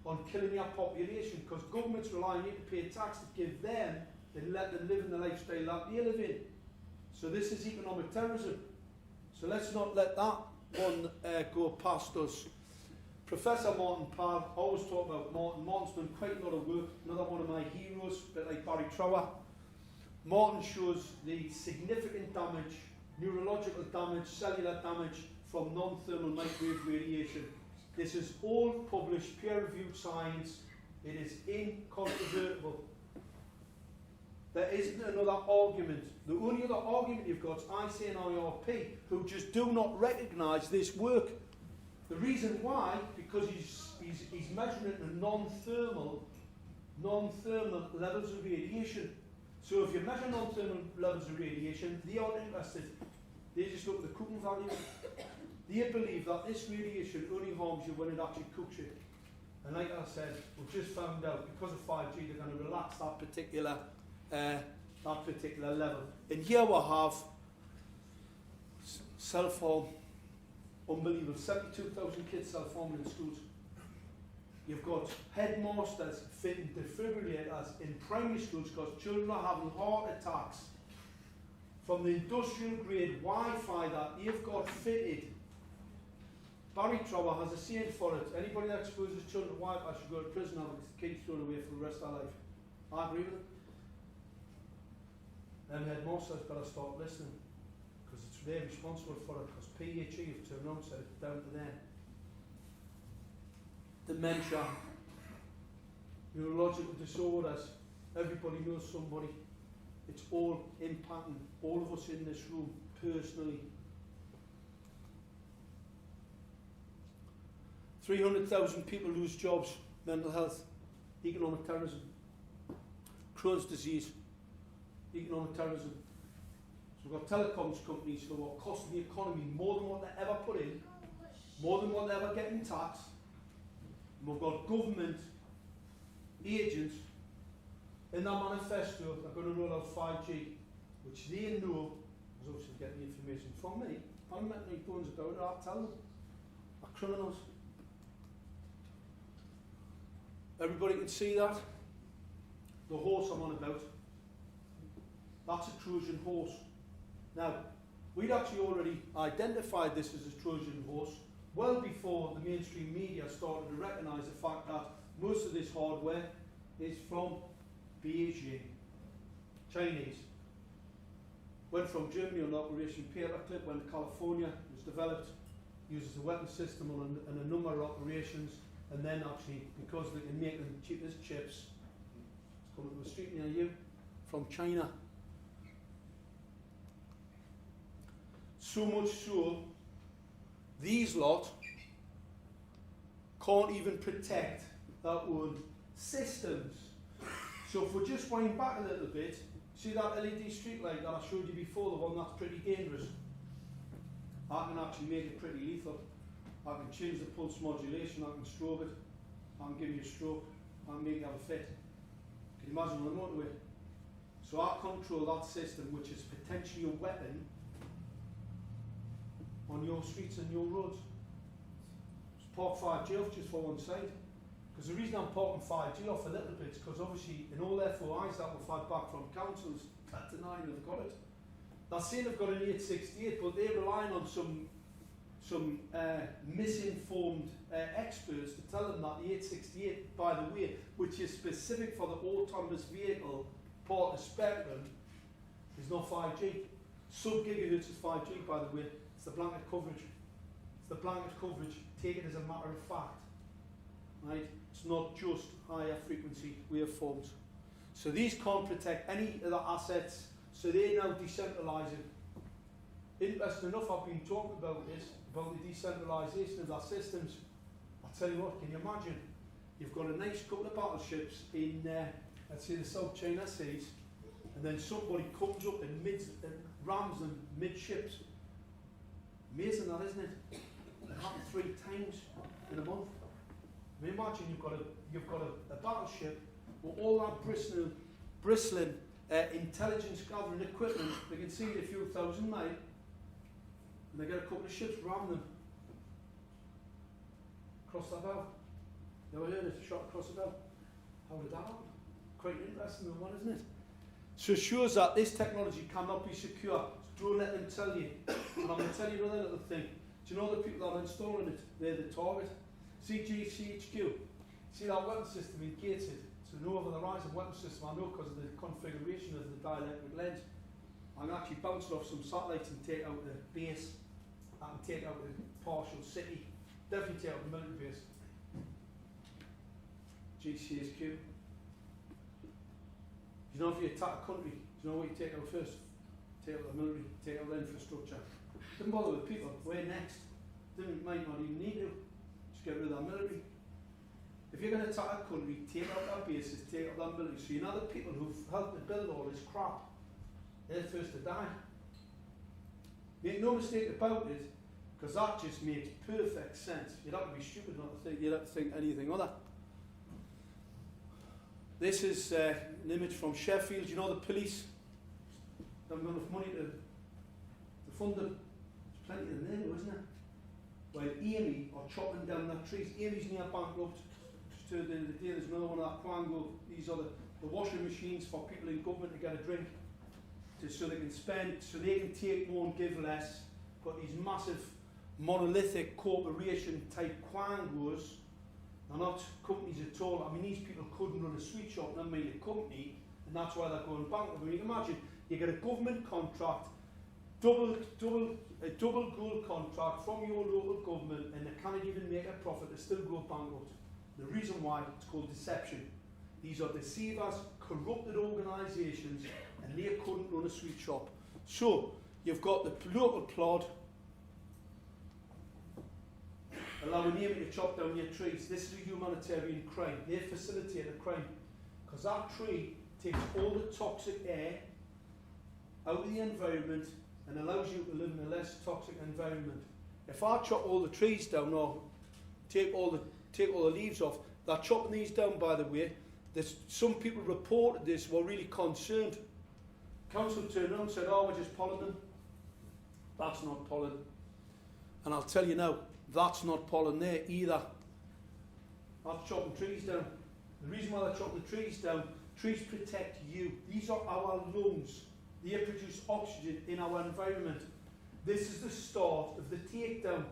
on killing your population because governments rely on you to pay tax to give them and let them live in the lifestyle that they live in. So this is economic terrorism. So let's not let that one go past us. Professor Martin Parr, always talk about Martin. Martin's done quite a lot of work. Another one of my heroes, a bit like Barry Trower. Martin shows the significant damage, neurological damage, cellular damage from non-thermal microwave radiation. This is all published, peer-reviewed science. It is incontrovertible. There isn't another argument. The only other argument you've got is IC and IRP, who just do not recognise this work. The reason why, because he's measuring it in non-thermal levels of radiation. So if you measure non-thermal levels of radiation, they aren't interested. They just look at the cooking value. They believe that this radiation only harms you when it actually cooks you. And like I said, we've just found out because of 5G they're going to relax that particular level. And here we have self-harm. Unbelievable. 72,000 kids self-harming in schools. You've got headmasters fitting defibrillators in primary schools because children are having heart attacks from the industrial grade Wi-Fi that they've got fitted. Barry Trower has a saying for it. Anybody that exposes children to Wi-Fi should go to prison and have the kids thrown away for the rest of their life. I agree with it. Them headmasters better start listening because it's they're responsible for it because PHE have turned around and said it's down to them. Dementia, neurological disorders, Everybody knows somebody. It's all impacting all of us in this room personally. 300,000 people lose jobs, mental health, economic terrorism, Crohn's disease, economic terrorism. So we've got telecoms companies who are costing the economy more than what they ever put in, more than what they ever get in tax. And we've got government agents in their manifesto are going to roll out 5G, which they know, because obviously getting the information from me, I haven't met any bones about it, I'll tell them. Are criminals. Everybody can see that. The horse I'm on about, that's a Trojan horse. Now, we'd actually already identified this as a Trojan horse well before the mainstream media started to recognise the fact that most of this hardware is from Beijing, Chinese. Went from Germany on Operation Paperclip, went to California, was developed, uses a weapon system on a number of operations, and then actually, because they can make them cheap as chips, it's coming to a street near you, from China. So much so, these lot can't even protect their own systems. So if we just wind back a little bit, see that LED street light that I showed you before, the one that's pretty dangerous? I can actually make it pretty lethal. I can change the pulse modulation, I can strobe it, I can give you a stroke, I can make you have a fit. Can you imagine on the motorway? So I control that system, which is potentially a weapon on your streets and your roads. Just park 5G off just for one side. Because the reason I'm parking 5G off a little bit is because obviously in all their 4 eyes that we've had back from councils that denying they've got it. They're saying they've got an 868, but they're relying on some misinformed experts to tell them that the 868, by the way, which is specific for the autonomous vehicle part of the spectrum, is not 5G. Sub-gigahertz is 5G, by the way. It's the blanket coverage. It's the blanket coverage. Take it as a matter of fact. Right? It's not just higher frequency waveforms. So these can't protect any of the assets, so they're now decentralising. Interesting enough, I've been talking about this, about the decentralisation of our systems. I'll tell you what, can you imagine? You've got a nice couple of battleships in, let's say, the South China Seas, and then somebody comes up and rams them midships. Amazing that, isn't it? It happened 3 times in a month. I mean, imagine you've got a battleship with all that bristling intelligence gathering equipment. They can see it a few thousand miles, and they get a couple of ships ram them across the bow. You ever heard it? Shot across the bow. How did that happen? Quite an interesting one, isn't it? So it shows that this technology cannot be secure. So don't let them tell you. And I'm going to tell you another little thing. Do you know the people that are installing it? They're the target. CGCHQ. See that weapon system in Kitson? It's an over-the-horizon weapon system. I know because of the configuration of the dielectric lens. I can actually bounce it off some satellites and take out the base. I can take out the partial city. Definitely take out the military base. GCHQ. You know, if you attack a country, do you know what you take out first? Take out the military, take out the infrastructure. Didn't bother with people. Where next? Might not even need to. Just get rid of that military. If you're going to attack a country, take out their bases, take out that military. So you know the people who've helped to build all this crap, they're the first to die. Make no mistake about it, because that just makes perfect sense. You'd have to be stupid not to think, you'd have to think anything other. This is an image from Sheffield. You know the police haven't got enough money to fund them. There's plenty of them there, isn't there? While Amy are chopping down their trees. Amy's near bankrupt. To the day there's another one of that Quango. These are the washing machines for people in government to get a drink, so they can spend, so they can take more and give less. But these massive monolithic corporation type Quangos, they're not companies at all. I mean, these people couldn't run a sweet shop, never mind a company, and that's why they're going bankrupt. I mean, you can imagine, you get a government contract, a double gold contract from your local government, and they can't even make a profit, they still go bankrupt. The reason why, it's called deception. These are deceivers corrupted organisations, and they couldn't run a sweet shop. So, you've got the local plot allowing you to chop down your trees. This is a humanitarian crime. They facilitate a crime. Because that tree takes all the toxic air out of the environment and allows you to live in a less toxic environment. If I chop all the trees down or take all the leaves off, they're chopping these down, by the way. Some people reported this, were really concerned. Council turned around and said, oh, we're just pollen them. That's not pollen. And I'll tell you now, that's not pollen there either. That's chopping trees down. The reason why they're chopping the trees down, trees protect you. These are our lungs. They produce oxygen in our environment. This is the start of the takedown.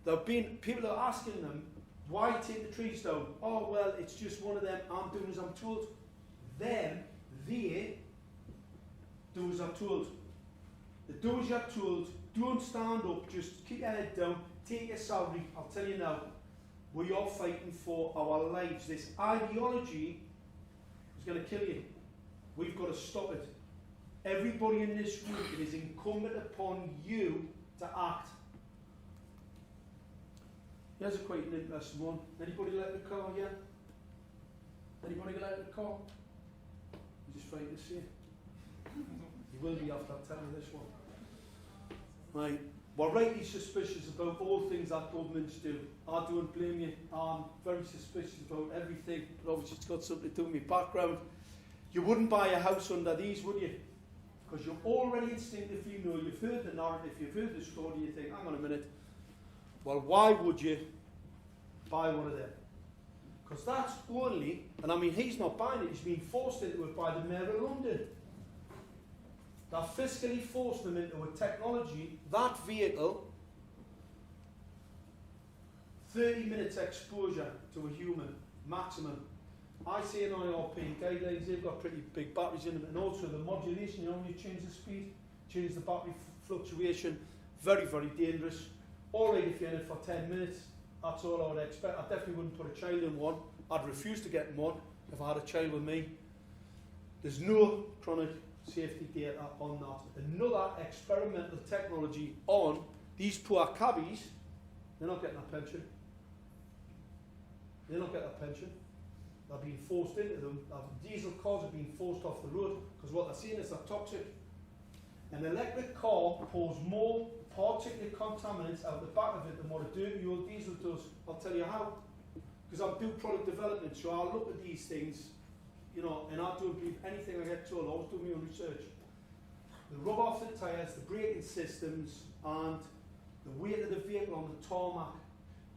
There have been people are asking them, why take the trees down? Oh, well, it's just one of them. I'm doing as I'm told. Them, they do as I'm told. The do as you're told. Don't stand up. Just keep your head down. Take your salary. I'll tell you now, we are fighting for our lives. This ideology is going to kill you. We've got to stop it. Everybody in this room, it is incumbent upon you to act. Here's a quite an interesting one. Anybody like the car, yeah? Anybody like the car? You just fight to see it. You will be after I tell you this one. Right. We're rightly suspicious about all things that governments do. I don't blame you. I'm very suspicious about everything, but obviously it's got something to do with my background. You wouldn't buy a house under these, would you? Because you already instinctively know, you've heard the narrative, you've heard the story, you think, hang on a minute, well, why would you buy one of them? Because that's only, and I mean, he's not buying it, he's been forced into it by the Mayor of London. They're fiscally forced them into a technology, that vehicle, 30 minutes exposure to a human, maximum. I say in IRP guidelines, they've got pretty big batteries in them, and also the modulation, you know, when you change the speed, change the battery fluctuation, very, very dangerous. All right if you're in it for 10 minutes, that's all I would expect. I definitely wouldn't put a child in one. I'd refuse to get in one if I had a child with me. There's no chronic safety data on that. Another experimental technology on these poor cabbies, they're not getting a pension. They're not getting a pension. They're being forced into them. Diesel cars are being forced off the road because what they're seeing is they're toxic. An electric car pulls more particulate contaminants out the back of it than what a dirty old diesel does. I'll tell you how. Because I do product development, so I look at these things, you know, and I don't believe anything I get told. I always do my own research. The rub off the tyres, the braking systems, and the weight of the vehicle on the tarmac.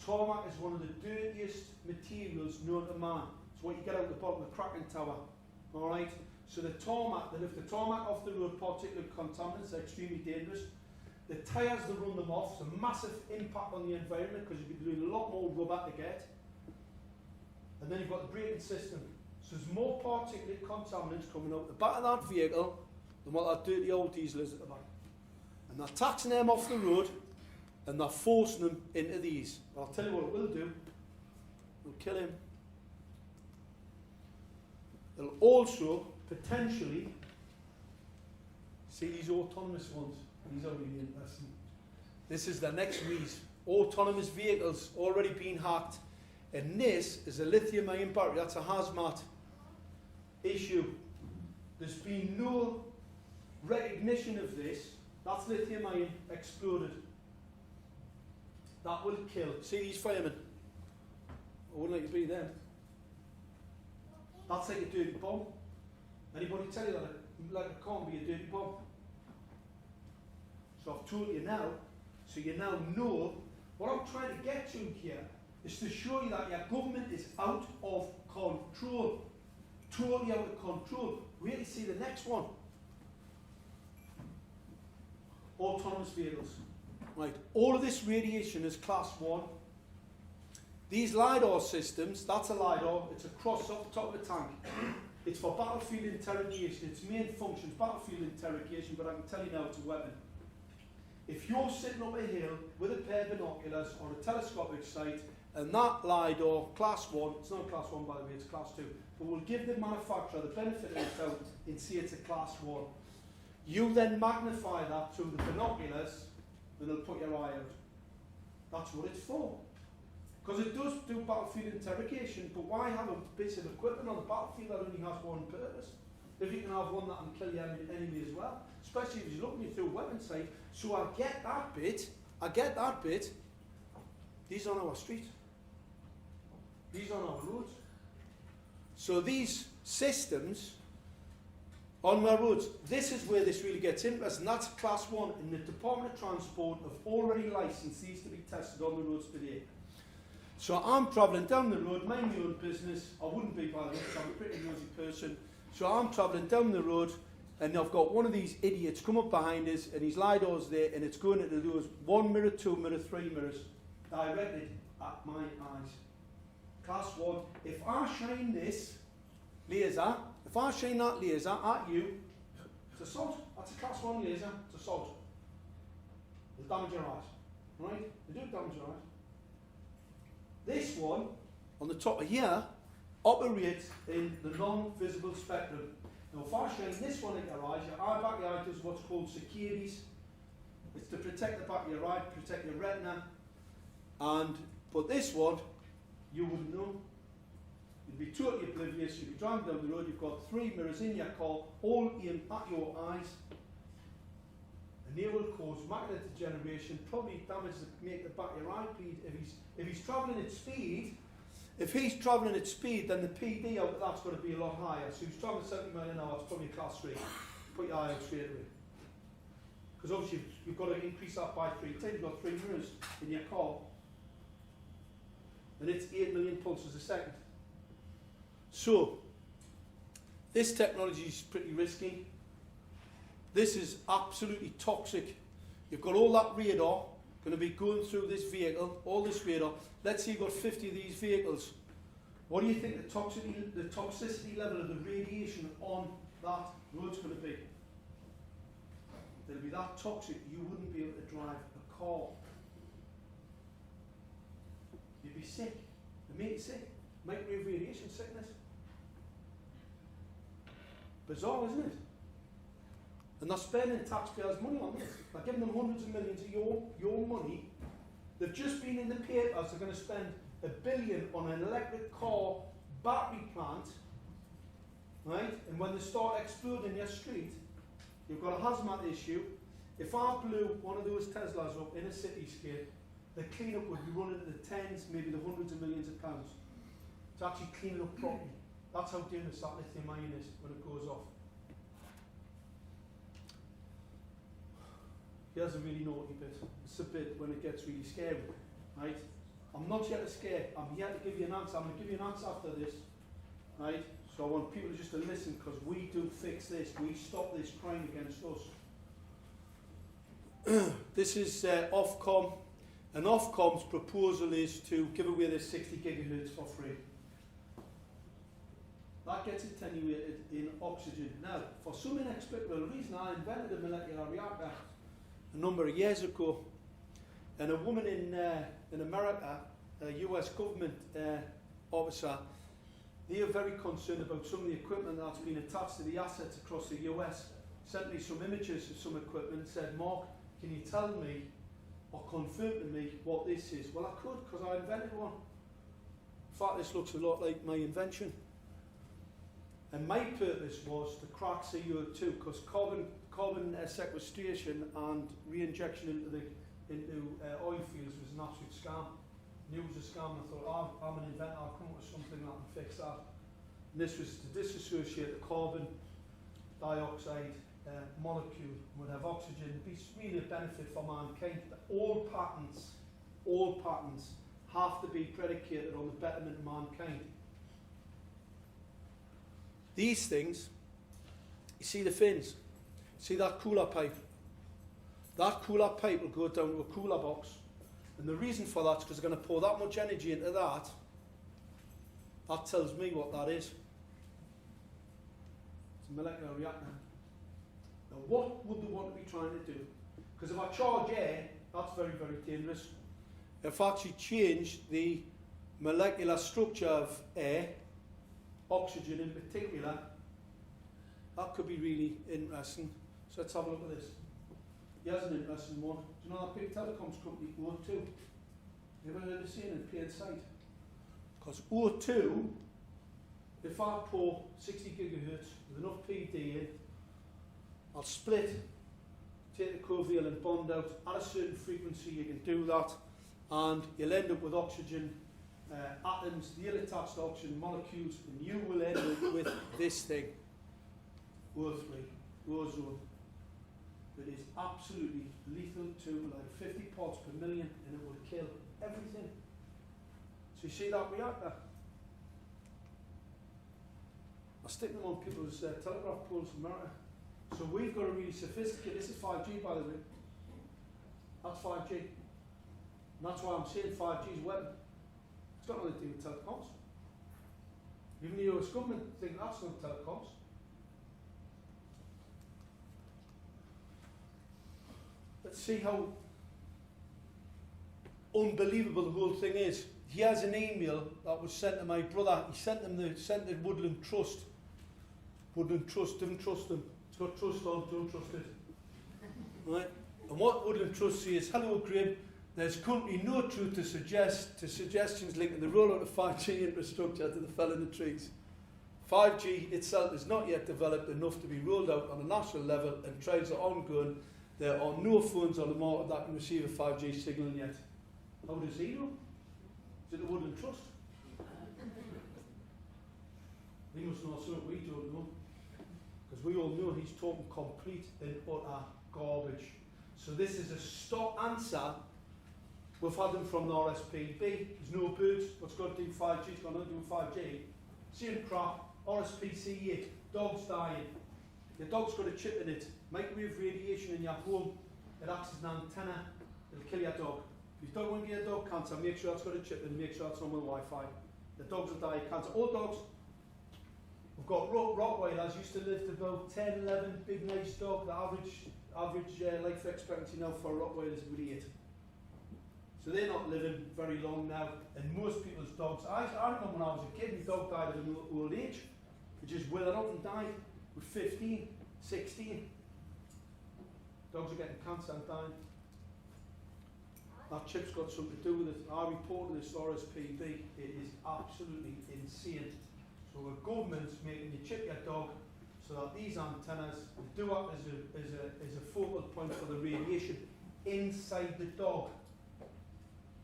Tarmac is one of the dirtiest materials known to man. It's what you get out the bottom of the cracking tower. Alright? So the tarmac, they lift the tarmac off the road, particulate contaminants are extremely dangerous. The tyres that run them off, it's a massive impact on the environment because you'll be doing a lot more rubber to get. And then you've got the braking system. So there's more particulate contaminants coming out the back of that vehicle than what that dirty old diesel is at the back. And they're taxing them off the road and they're forcing them into these. But I'll tell you what it will do. It'll kill him. It'll also potentially see these autonomous ones. These are really interesting. This is the next wheeze. Autonomous vehicles already being hacked. And this is a lithium-ion battery. That's a hazmat issue. There's been no recognition of this. That's lithium-ion exploded. That will kill. See these firemen? I wouldn't like to be them. That's like a dirty bomb. Anybody tell you that it can't be a dirty bomb? So I've told you now, so you now know. What I'm trying to get to here is to show you that your government is out of control. Totally out of control. Wait to see the next one. Autonomous vehicles. Right, all of this radiation is class 1. These LiDAR systems, that's a LiDAR, it's a cross up the top of the tank. It's for battlefield interrogation. Its main function is battlefield interrogation, but I can tell you now it's a weapon. If you're sitting up a hill with a pair of binoculars or a telescopic sight And that LiDAR, class 1, it's not class 1 by the way, it's class 2, but we'll give the manufacturer the benefit of the doubt and say it's a class 1. You then magnify that through the binoculars and they'll put your eye out. That's what it's for. Because it does do battlefield interrogation, but why have a piece of equipment on the battlefield that only has one purpose? If you can have one that can kill your enemy as well, especially if you're looking through weapon sight. So I get that bit. These are on our street. These are on our roads. So these systems on our roads, this is where this really gets interesting. That's class 1, and the Department of Transport have already licensed these to be tested on the roads today. So I'm travelling down the road, mind my own business. I wouldn't be, by the way, because I'm a pretty nosy person. So I'm travelling down the road, and I've got one of these idiots come up behind us, and his LiDAR's there, and it's going to do us 1 mirror, 2 mirror, 3 mirrors directed at my eyes. Class 1. If I shine this laser, if I shine that laser at you, it's assault. That's a class 1 laser. It's assault. It'll damage your eyes. Right? They do damage your eyes. This one, on the top of here, operates in the non-visible spectrum. Now if I shine this one at your eyes, your eye back of your eye does what's called securities. It's to protect the back of your eye, protect your retina. But this one, you wouldn't know. You'd be totally oblivious. You'd be driving down the road, you've got 3 mirrors in your car, all aimed at your eyes. And they will cause macular degeneration, probably damage make the back of your eye bleed. If he's travelling at speed, then the PD out of that's going to be a lot higher. So if he's travelling 70 miles an hour, it's probably class 3. Put your eye out straight away. Because obviously you've got to increase that by 3. Say you've got 3 mirrors in your car, and it's 8 million pulses a second. So this technology is pretty risky. This is absolutely toxic. You've got all that radar going to be going through this vehicle, all this radar. Let's say you've got 50 of these vehicles. What do you think the toxicity level of the radiation on that road's going to be? It'll be that toxic you wouldn't be able to drive a car. You'd be sick. It make you sick. Microwave radiation sickness. Bizarre, isn't it? And they're spending taxpayers' money on this. They're giving them hundreds of millions of your money. They've just been in the papers. They're going to spend $1 billion on an electric car battery plant, right? And when they start exploding your street, you've got a hazmat issue. If I blew one of those Teslas up in a cityscape, the cleanup would be running to the tens, maybe the hundreds of millions of pounds to actually clean it up properly. That's how dangerous that lithium ion is when it goes off. Here's a really naughty bit. It's a bit when it gets really scary, right? I'm not here to scare. I'm here to give you an answer. I'm going to give you an answer after this, right? So I want people just to listen, because we do fix this. We stop this crime against us. This is Ofcom. And Ofcom's proposal is to give away this 60 gigahertz for free. That gets attenuated in oxygen. Now, for some inexplicable reason, I invented a molecular reactor a number of years ago, and a woman in America, a US government officer, they are very concerned about some of the equipment that's been attached to the assets across the US. Sent me some images of some equipment and said, Mark, can you tell me or confirm to me what this is? Well, I could, because I invented one. In fact, this looks a lot like my invention. And my purpose was to crack CO2, because carbon sequestration and re-injection into oil fields was an absolute scam. I knew it was a scam, and I thought, I'm an inventor, I'll come up with something that can fix that. And this was to disassociate the carbon dioxide molecule would have oxygen. It'd be really a benefit for mankind. All patents have to be predicated on the betterment of mankind. These things, you see the fins, see that cooler pipe? That cooler pipe will go down to a cooler box, and the reason for that is because they're going to pour that much energy into that. That tells me what that is. It's a molecular reactor. Now, what would they want to be trying to do? Because if I charge air, that's very, very dangerous. If I actually change the molecular structure of air, oxygen in particular. That could be really interesting. So let's have a look at this. Here's an interesting one. Do you know that big telecoms company, O2? You ever heard of seeing it in plain sight? Because O2, if I pour 60 gigahertz with enough PD in, I'll split, take the covalent bond out at a certain frequency. You can do that, and you'll end up with oxygen atoms, they'll attach to oxygen molecules, and you will end up with this thing, O3, ozone. It is absolutely lethal to like 50 parts per million, and it will kill everything. So you see that reactor? I stick them on people's telegraph poles in America. So we've got a really sophisticated, this is 5G by the way. That's 5G. And that's why I'm saying 5G is a weapon. It's got nothing to do with telecoms. Even the US government think that's not telecoms. Let's see how unbelievable the whole thing is. Here's an email that was sent to my brother. He sent the Woodland Trust. Woodland Trust, don't trust them. It's got trust on, don't trust it. Right? And what Woodland Trust says, hello Graham, there's currently no truth to suggestions linking the rollout of 5G infrastructure to the felling of trees. 5G itself is not yet developed enough to be rolled out on a national level, and trials are ongoing. There are no phones on the market that can receive a 5G signal yet. How does he know? Is it the Woodland Trust? He must know something we don't know. Because we all know he's talking complete and utter garbage. So this is a stock answer. We've had them from the RSPB. There's no birds. What's got to do 5G? It's got nothing to do with 5G. Same crap. RSPCA. Dogs dying. Your dog's got a chip in it. Microwave radiation in your home. It acts as an antenna. It'll kill your dog. If you don't want to get your dog cancer, make sure it's got a chip and make sure it's on with Wi-Fi. The dogs will die of cancer. All dogs. We've got Rottweilers used to live to about 10, 11, big nice dog. The average life expectancy now for Rottweilers is about 8. So they're not living very long now. And most people's dogs, I remember when I was a kid, my dog died of an old age. It just withered up and died with 15, 16. Dogs are getting cancer and dying. That chip's got something to do with it. I reported this to RSPB. It is absolutely insane. So the government's making you chip your dog so that these antennas do act as a focal point for the radiation inside the dog.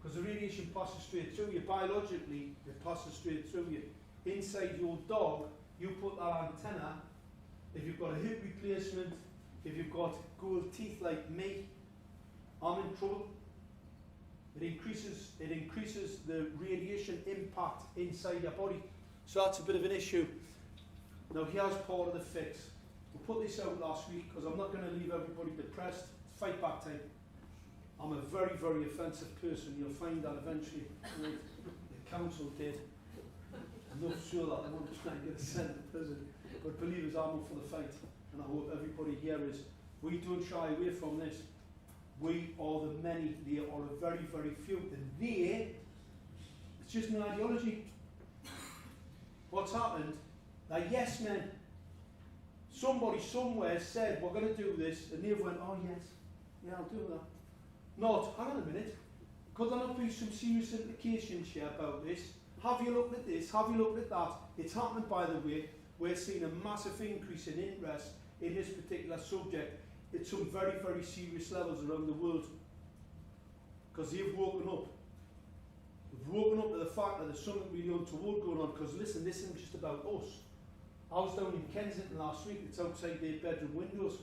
Because the radiation passes straight through you. Biologically, it passes straight through you. Inside your dog, you put that antenna. If you've got a hip replacement, if you've got gold teeth like me, I'm in trouble. It increases the radiation impact inside your body. So that's a bit of an issue. Now here's part of the fix. We put this out last week because I'm not going to leave everybody depressed. It's fight back time. I'm a very, very offensive person. You'll find that eventually. The council did. I'm not sure that I want to try and get us sent to prison. But believe us, I'm up for the fight. And I hope everybody here is. We don't shy away from this. We are the many. They are a very, very few. And it's just an ideology. What's happened? They're yes men. Somebody somewhere said, we're going to do this. And they went, oh yes, yeah, I'll do that. Not, hang on a minute. Could there not be some serious implications here about this? Have you looked at this? Have you looked at that? It's happened, by the way. We're seeing a massive increase in interest in this particular subject at some very, very serious levels around the world. Because they've woken up. They've woken up to the fact that there's something really untoward going on. Because listen, this isn't just about us. I was down in Kensington last week. It's outside their bedroom windows.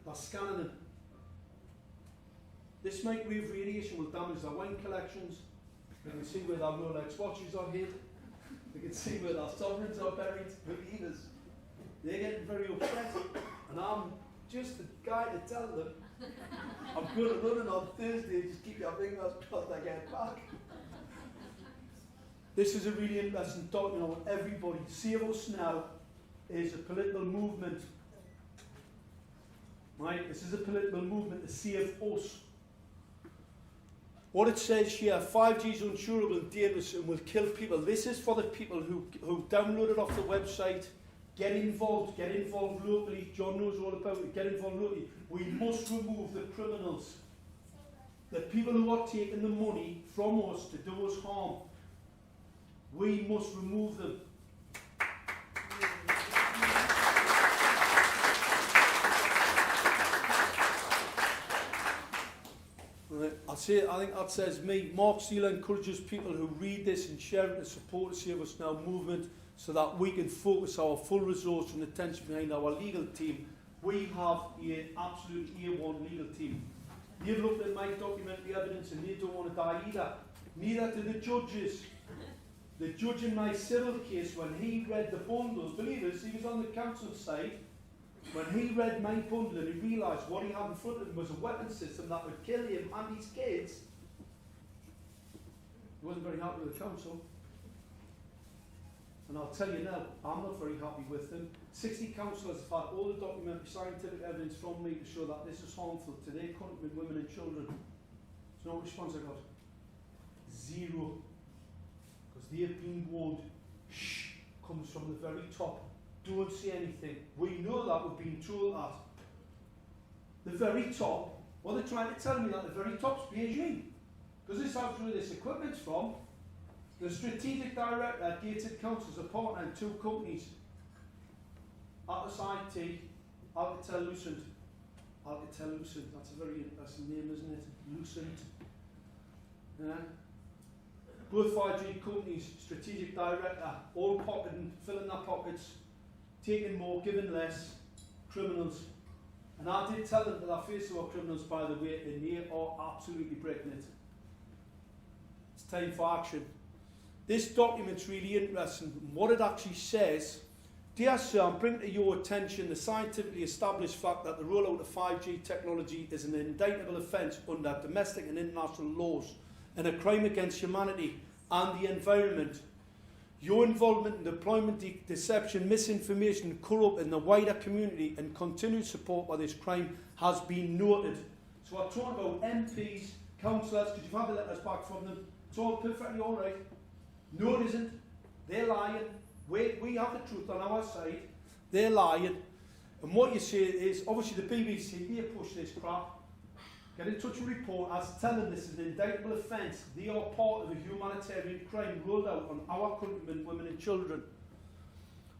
They're scanning them. This microwave radiation will damage their wine collections. You can see where their Rolex watches are hid. You can see where their sovereigns are buried. Believe us. They're getting very upset. And I'm just the guy to tell them, I'm going to run on Thursday, just keep your fingers crossed I get back. This is a really interesting talk, you know, everybody. Save Us Now is a political movement. Right? This is a political movement to save us. What it says here, 5G is uninsurable and dangerous and will kill people. This is for the people who download it off the website. Get involved locally. John knows all about it. Get involved locally. We must remove the criminals. The people who are taking the money from us to do us harm. We must remove them. I think that says me. Mark Steele encourages people who read this and share it to support the Save Us Now movement so that we can focus our full resource and attention behind our legal team. We have an absolute A1 legal team. They've looked at my documentary evidence and they don't want to die either. Neither do the judges. The judge in my civil case, when he read the bundles, believe us, he was on the council side. When he read my bundle and he realised what he had in front of him was a weapon system that would kill him and his kids, he wasn't very happy with the council. And I'll tell you now, I'm not very happy with them. 60 councillors have had all the documentary scientific evidence from me to show that this is harmful to their countrymen, women and children. There's no response I got. Zero. Because they have been warned. Shh, comes from the very top. Don't say anything. We know that, we've been told that. The very top, well, they're trying to tell me that the very top's Beijing. Because this is where this equipment's from. The strategic director at Gated Council is a partner in 2 companies. Atlas IT, Alcatel-Lucent. Alcatel-Lucent, that's a very interesting name, isn't it? Lucent. Yeah. Both 5G companies, strategic director, all pocketing, filling their pockets, taking more, giving less, criminals. And I did tell them that our face were criminals, by the way, and they are absolutely breaking it. It's time for action. This document's really interesting. What it actually says, dear sir, I'm bringing to your attention the scientifically established fact that the rollout of 5G technology is an indictable offence under domestic and international laws and a crime against humanity and the environment. Your involvement in deployment, deception, misinformation, and corrupt in the wider community and continued support by this crime has been noted. So I'm talking about MPs, councillors, because you've had the letters back from them. It's all perfectly all right. No, it isn't. They're lying. We have the truth on our side. They're lying. And what you say is, obviously the BBC, they push this crap. Get in touch with reporters, tell them this is an indictable offence. They are part of a humanitarian crime rolled out on our countrymen, women and children.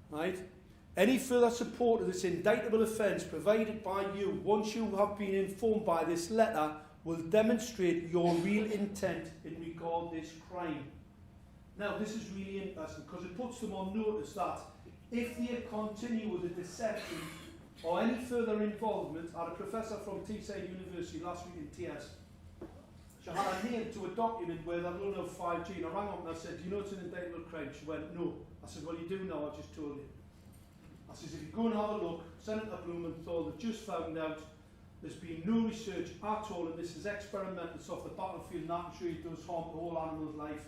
Right? Any further support of this indictable offence provided by you, once you have been informed by this letter, will demonstrate your real intent in regard to this crime. Now, this is really interesting because it puts them on notice that if they continue with the deception or any further involvement, I had a professor from Teesside University last week in TS. She had a name to a document where they're running out 5G, and I rang up and I said, do you know it's an indictable crime? She went, no. I said, well, you do now, I just told you. I said, if you go and have a look, Senator Blumenthal, they've just found out there's been no research at all, and this is experimental, it's off the battlefield, and that sure it does harm to all animals' life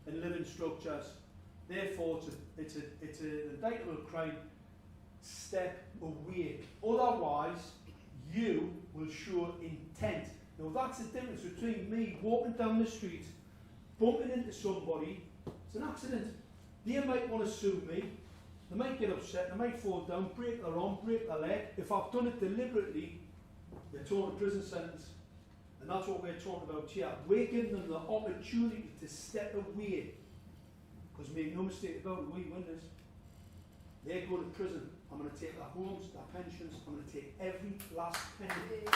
and living structures. Therefore, it's an indictable crime. Step away. Otherwise, you will show intent. Now, that's the difference between me walking down the street, bumping into somebody. It's an accident. They might want to sue me. They might get upset. They might fall down, break their arm, break their leg. If I've done it deliberately, they're taught a prison sentence. And that's what we're talking about here. We're giving them the opportunity to step away. Because make no mistake about it, we win this. They go to prison. I'm going to take their homes, their pensions. I'm going to take every last penny.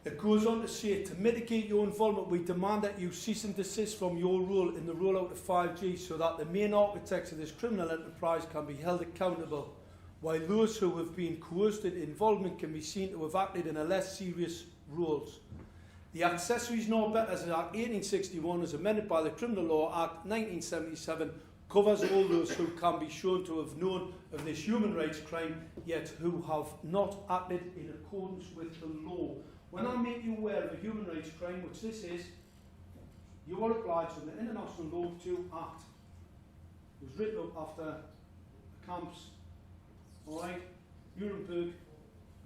It goes on to say, to mitigate your involvement, we demand that you cease and desist from your role in the rollout of 5G so that the main architects of this criminal enterprise can be held accountable, while those who have been coerced into involvement can be seen to have acted in a less serious roles. The Accessories No Betters Act 1861, as amended by the Criminal Law Act 1977, covers all those who can be shown to have known of this human rights crime, yet who have not acted in accordance with the law. When I make you aware of a human rights crime, which this is, you are obliged under international law to act. It was written up after camps, alright? Nuremberg,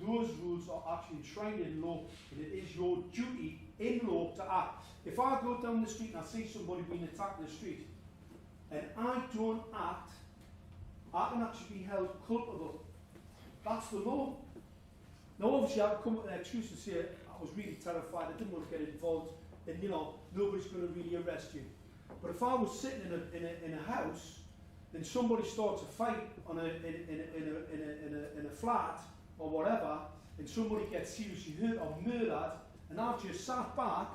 those rules are actually enshrined in law, and it is your duty in law to act. If I go down the street and I see somebody being attacked in the street, and I don't act, I can actually be held culpable. That's the law. Now obviously I can come up with an excuse and say, I was really terrified, I didn't want to get involved, and you know, nobody's going to really arrest you. But if I was sitting in a house, and somebody starts a fight in a flat, or whatever, and somebody gets seriously hurt or murdered, and I've just sat back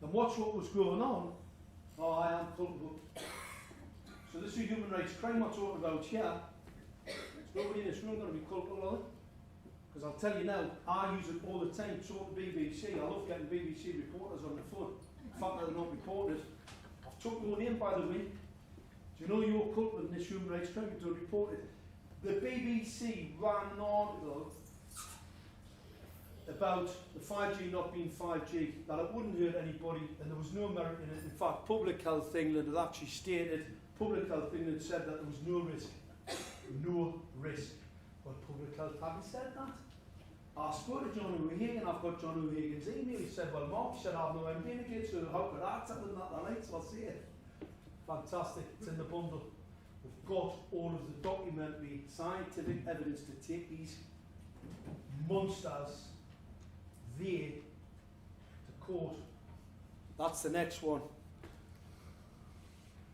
and watched what was going on, oh, I am culpable. So this is a human rights crime we're talking about here. There's nobody in this room going to be culpable of it. Because I'll tell you now, I use it all the time. So the BBC, I love getting BBC reporters on the phone. The fact that they're not reported. I've took your name, by the way. Do you know you're culpable in this human rights crime? You don't report it. The BBC ran an article about the 5G not being 5G, that it wouldn't hurt anybody, and there was no merit in it. In fact, Public Health England had actually stated, Public Health England said that there was no risk. No risk. But Public Health hadn't said that. I spoke to John O'Hagan, I've got John O'Hagan's email, he said, well Mark, said I've no MD in the kid, so how could I tell them that tonight, so I'll see it. Fantastic, it's in the bundle. We've got all of the documentary scientific evidence to take these monsters there to court. That's the next one.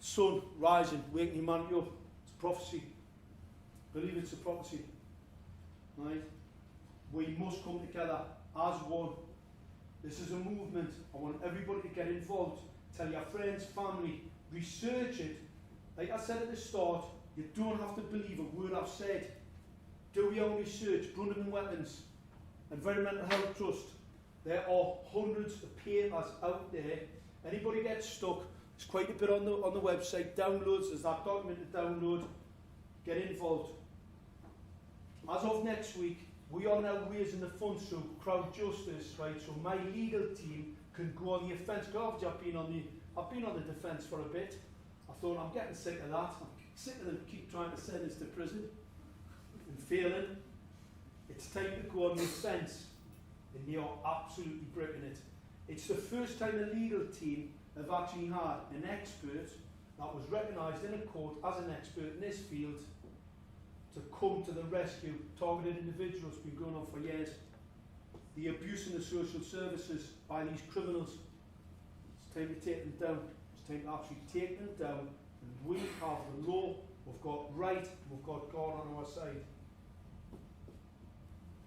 Sun rising, waking humanity up. It's a prophecy. Believe it's a prophecy. Right? We must come together as one. This is a movement. I want everybody to get involved. Tell your friends, family, research it. Like I said at the start, you don't have to believe a word I've said. Do your own research. Brunning Weapons, Environmental Health Trust. There are hundreds of papers out there. Anybody gets stuck, there's quite a bit on the website. Downloads, there's that document to download. Get involved. As of next week, we are now raising the funds through crowd justice, right? So my legal team can go on the offence. Because I've been on the defence for a bit. I thought I'm getting sick of that. I'm sick of them keep trying to send us to prison and failing. It's time to go on the offence, and they are absolutely breaking it. It's the first time the legal team have actually had an expert that was recognised in a court as an expert in this field to come to the rescue. Targeted individuals been going on for years. The abuse in the social services by these criminals. It's time to take them down. It's time to actually take them down. And we have the law, we've got right, we've got God on our side.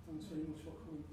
Thanks very much for coming.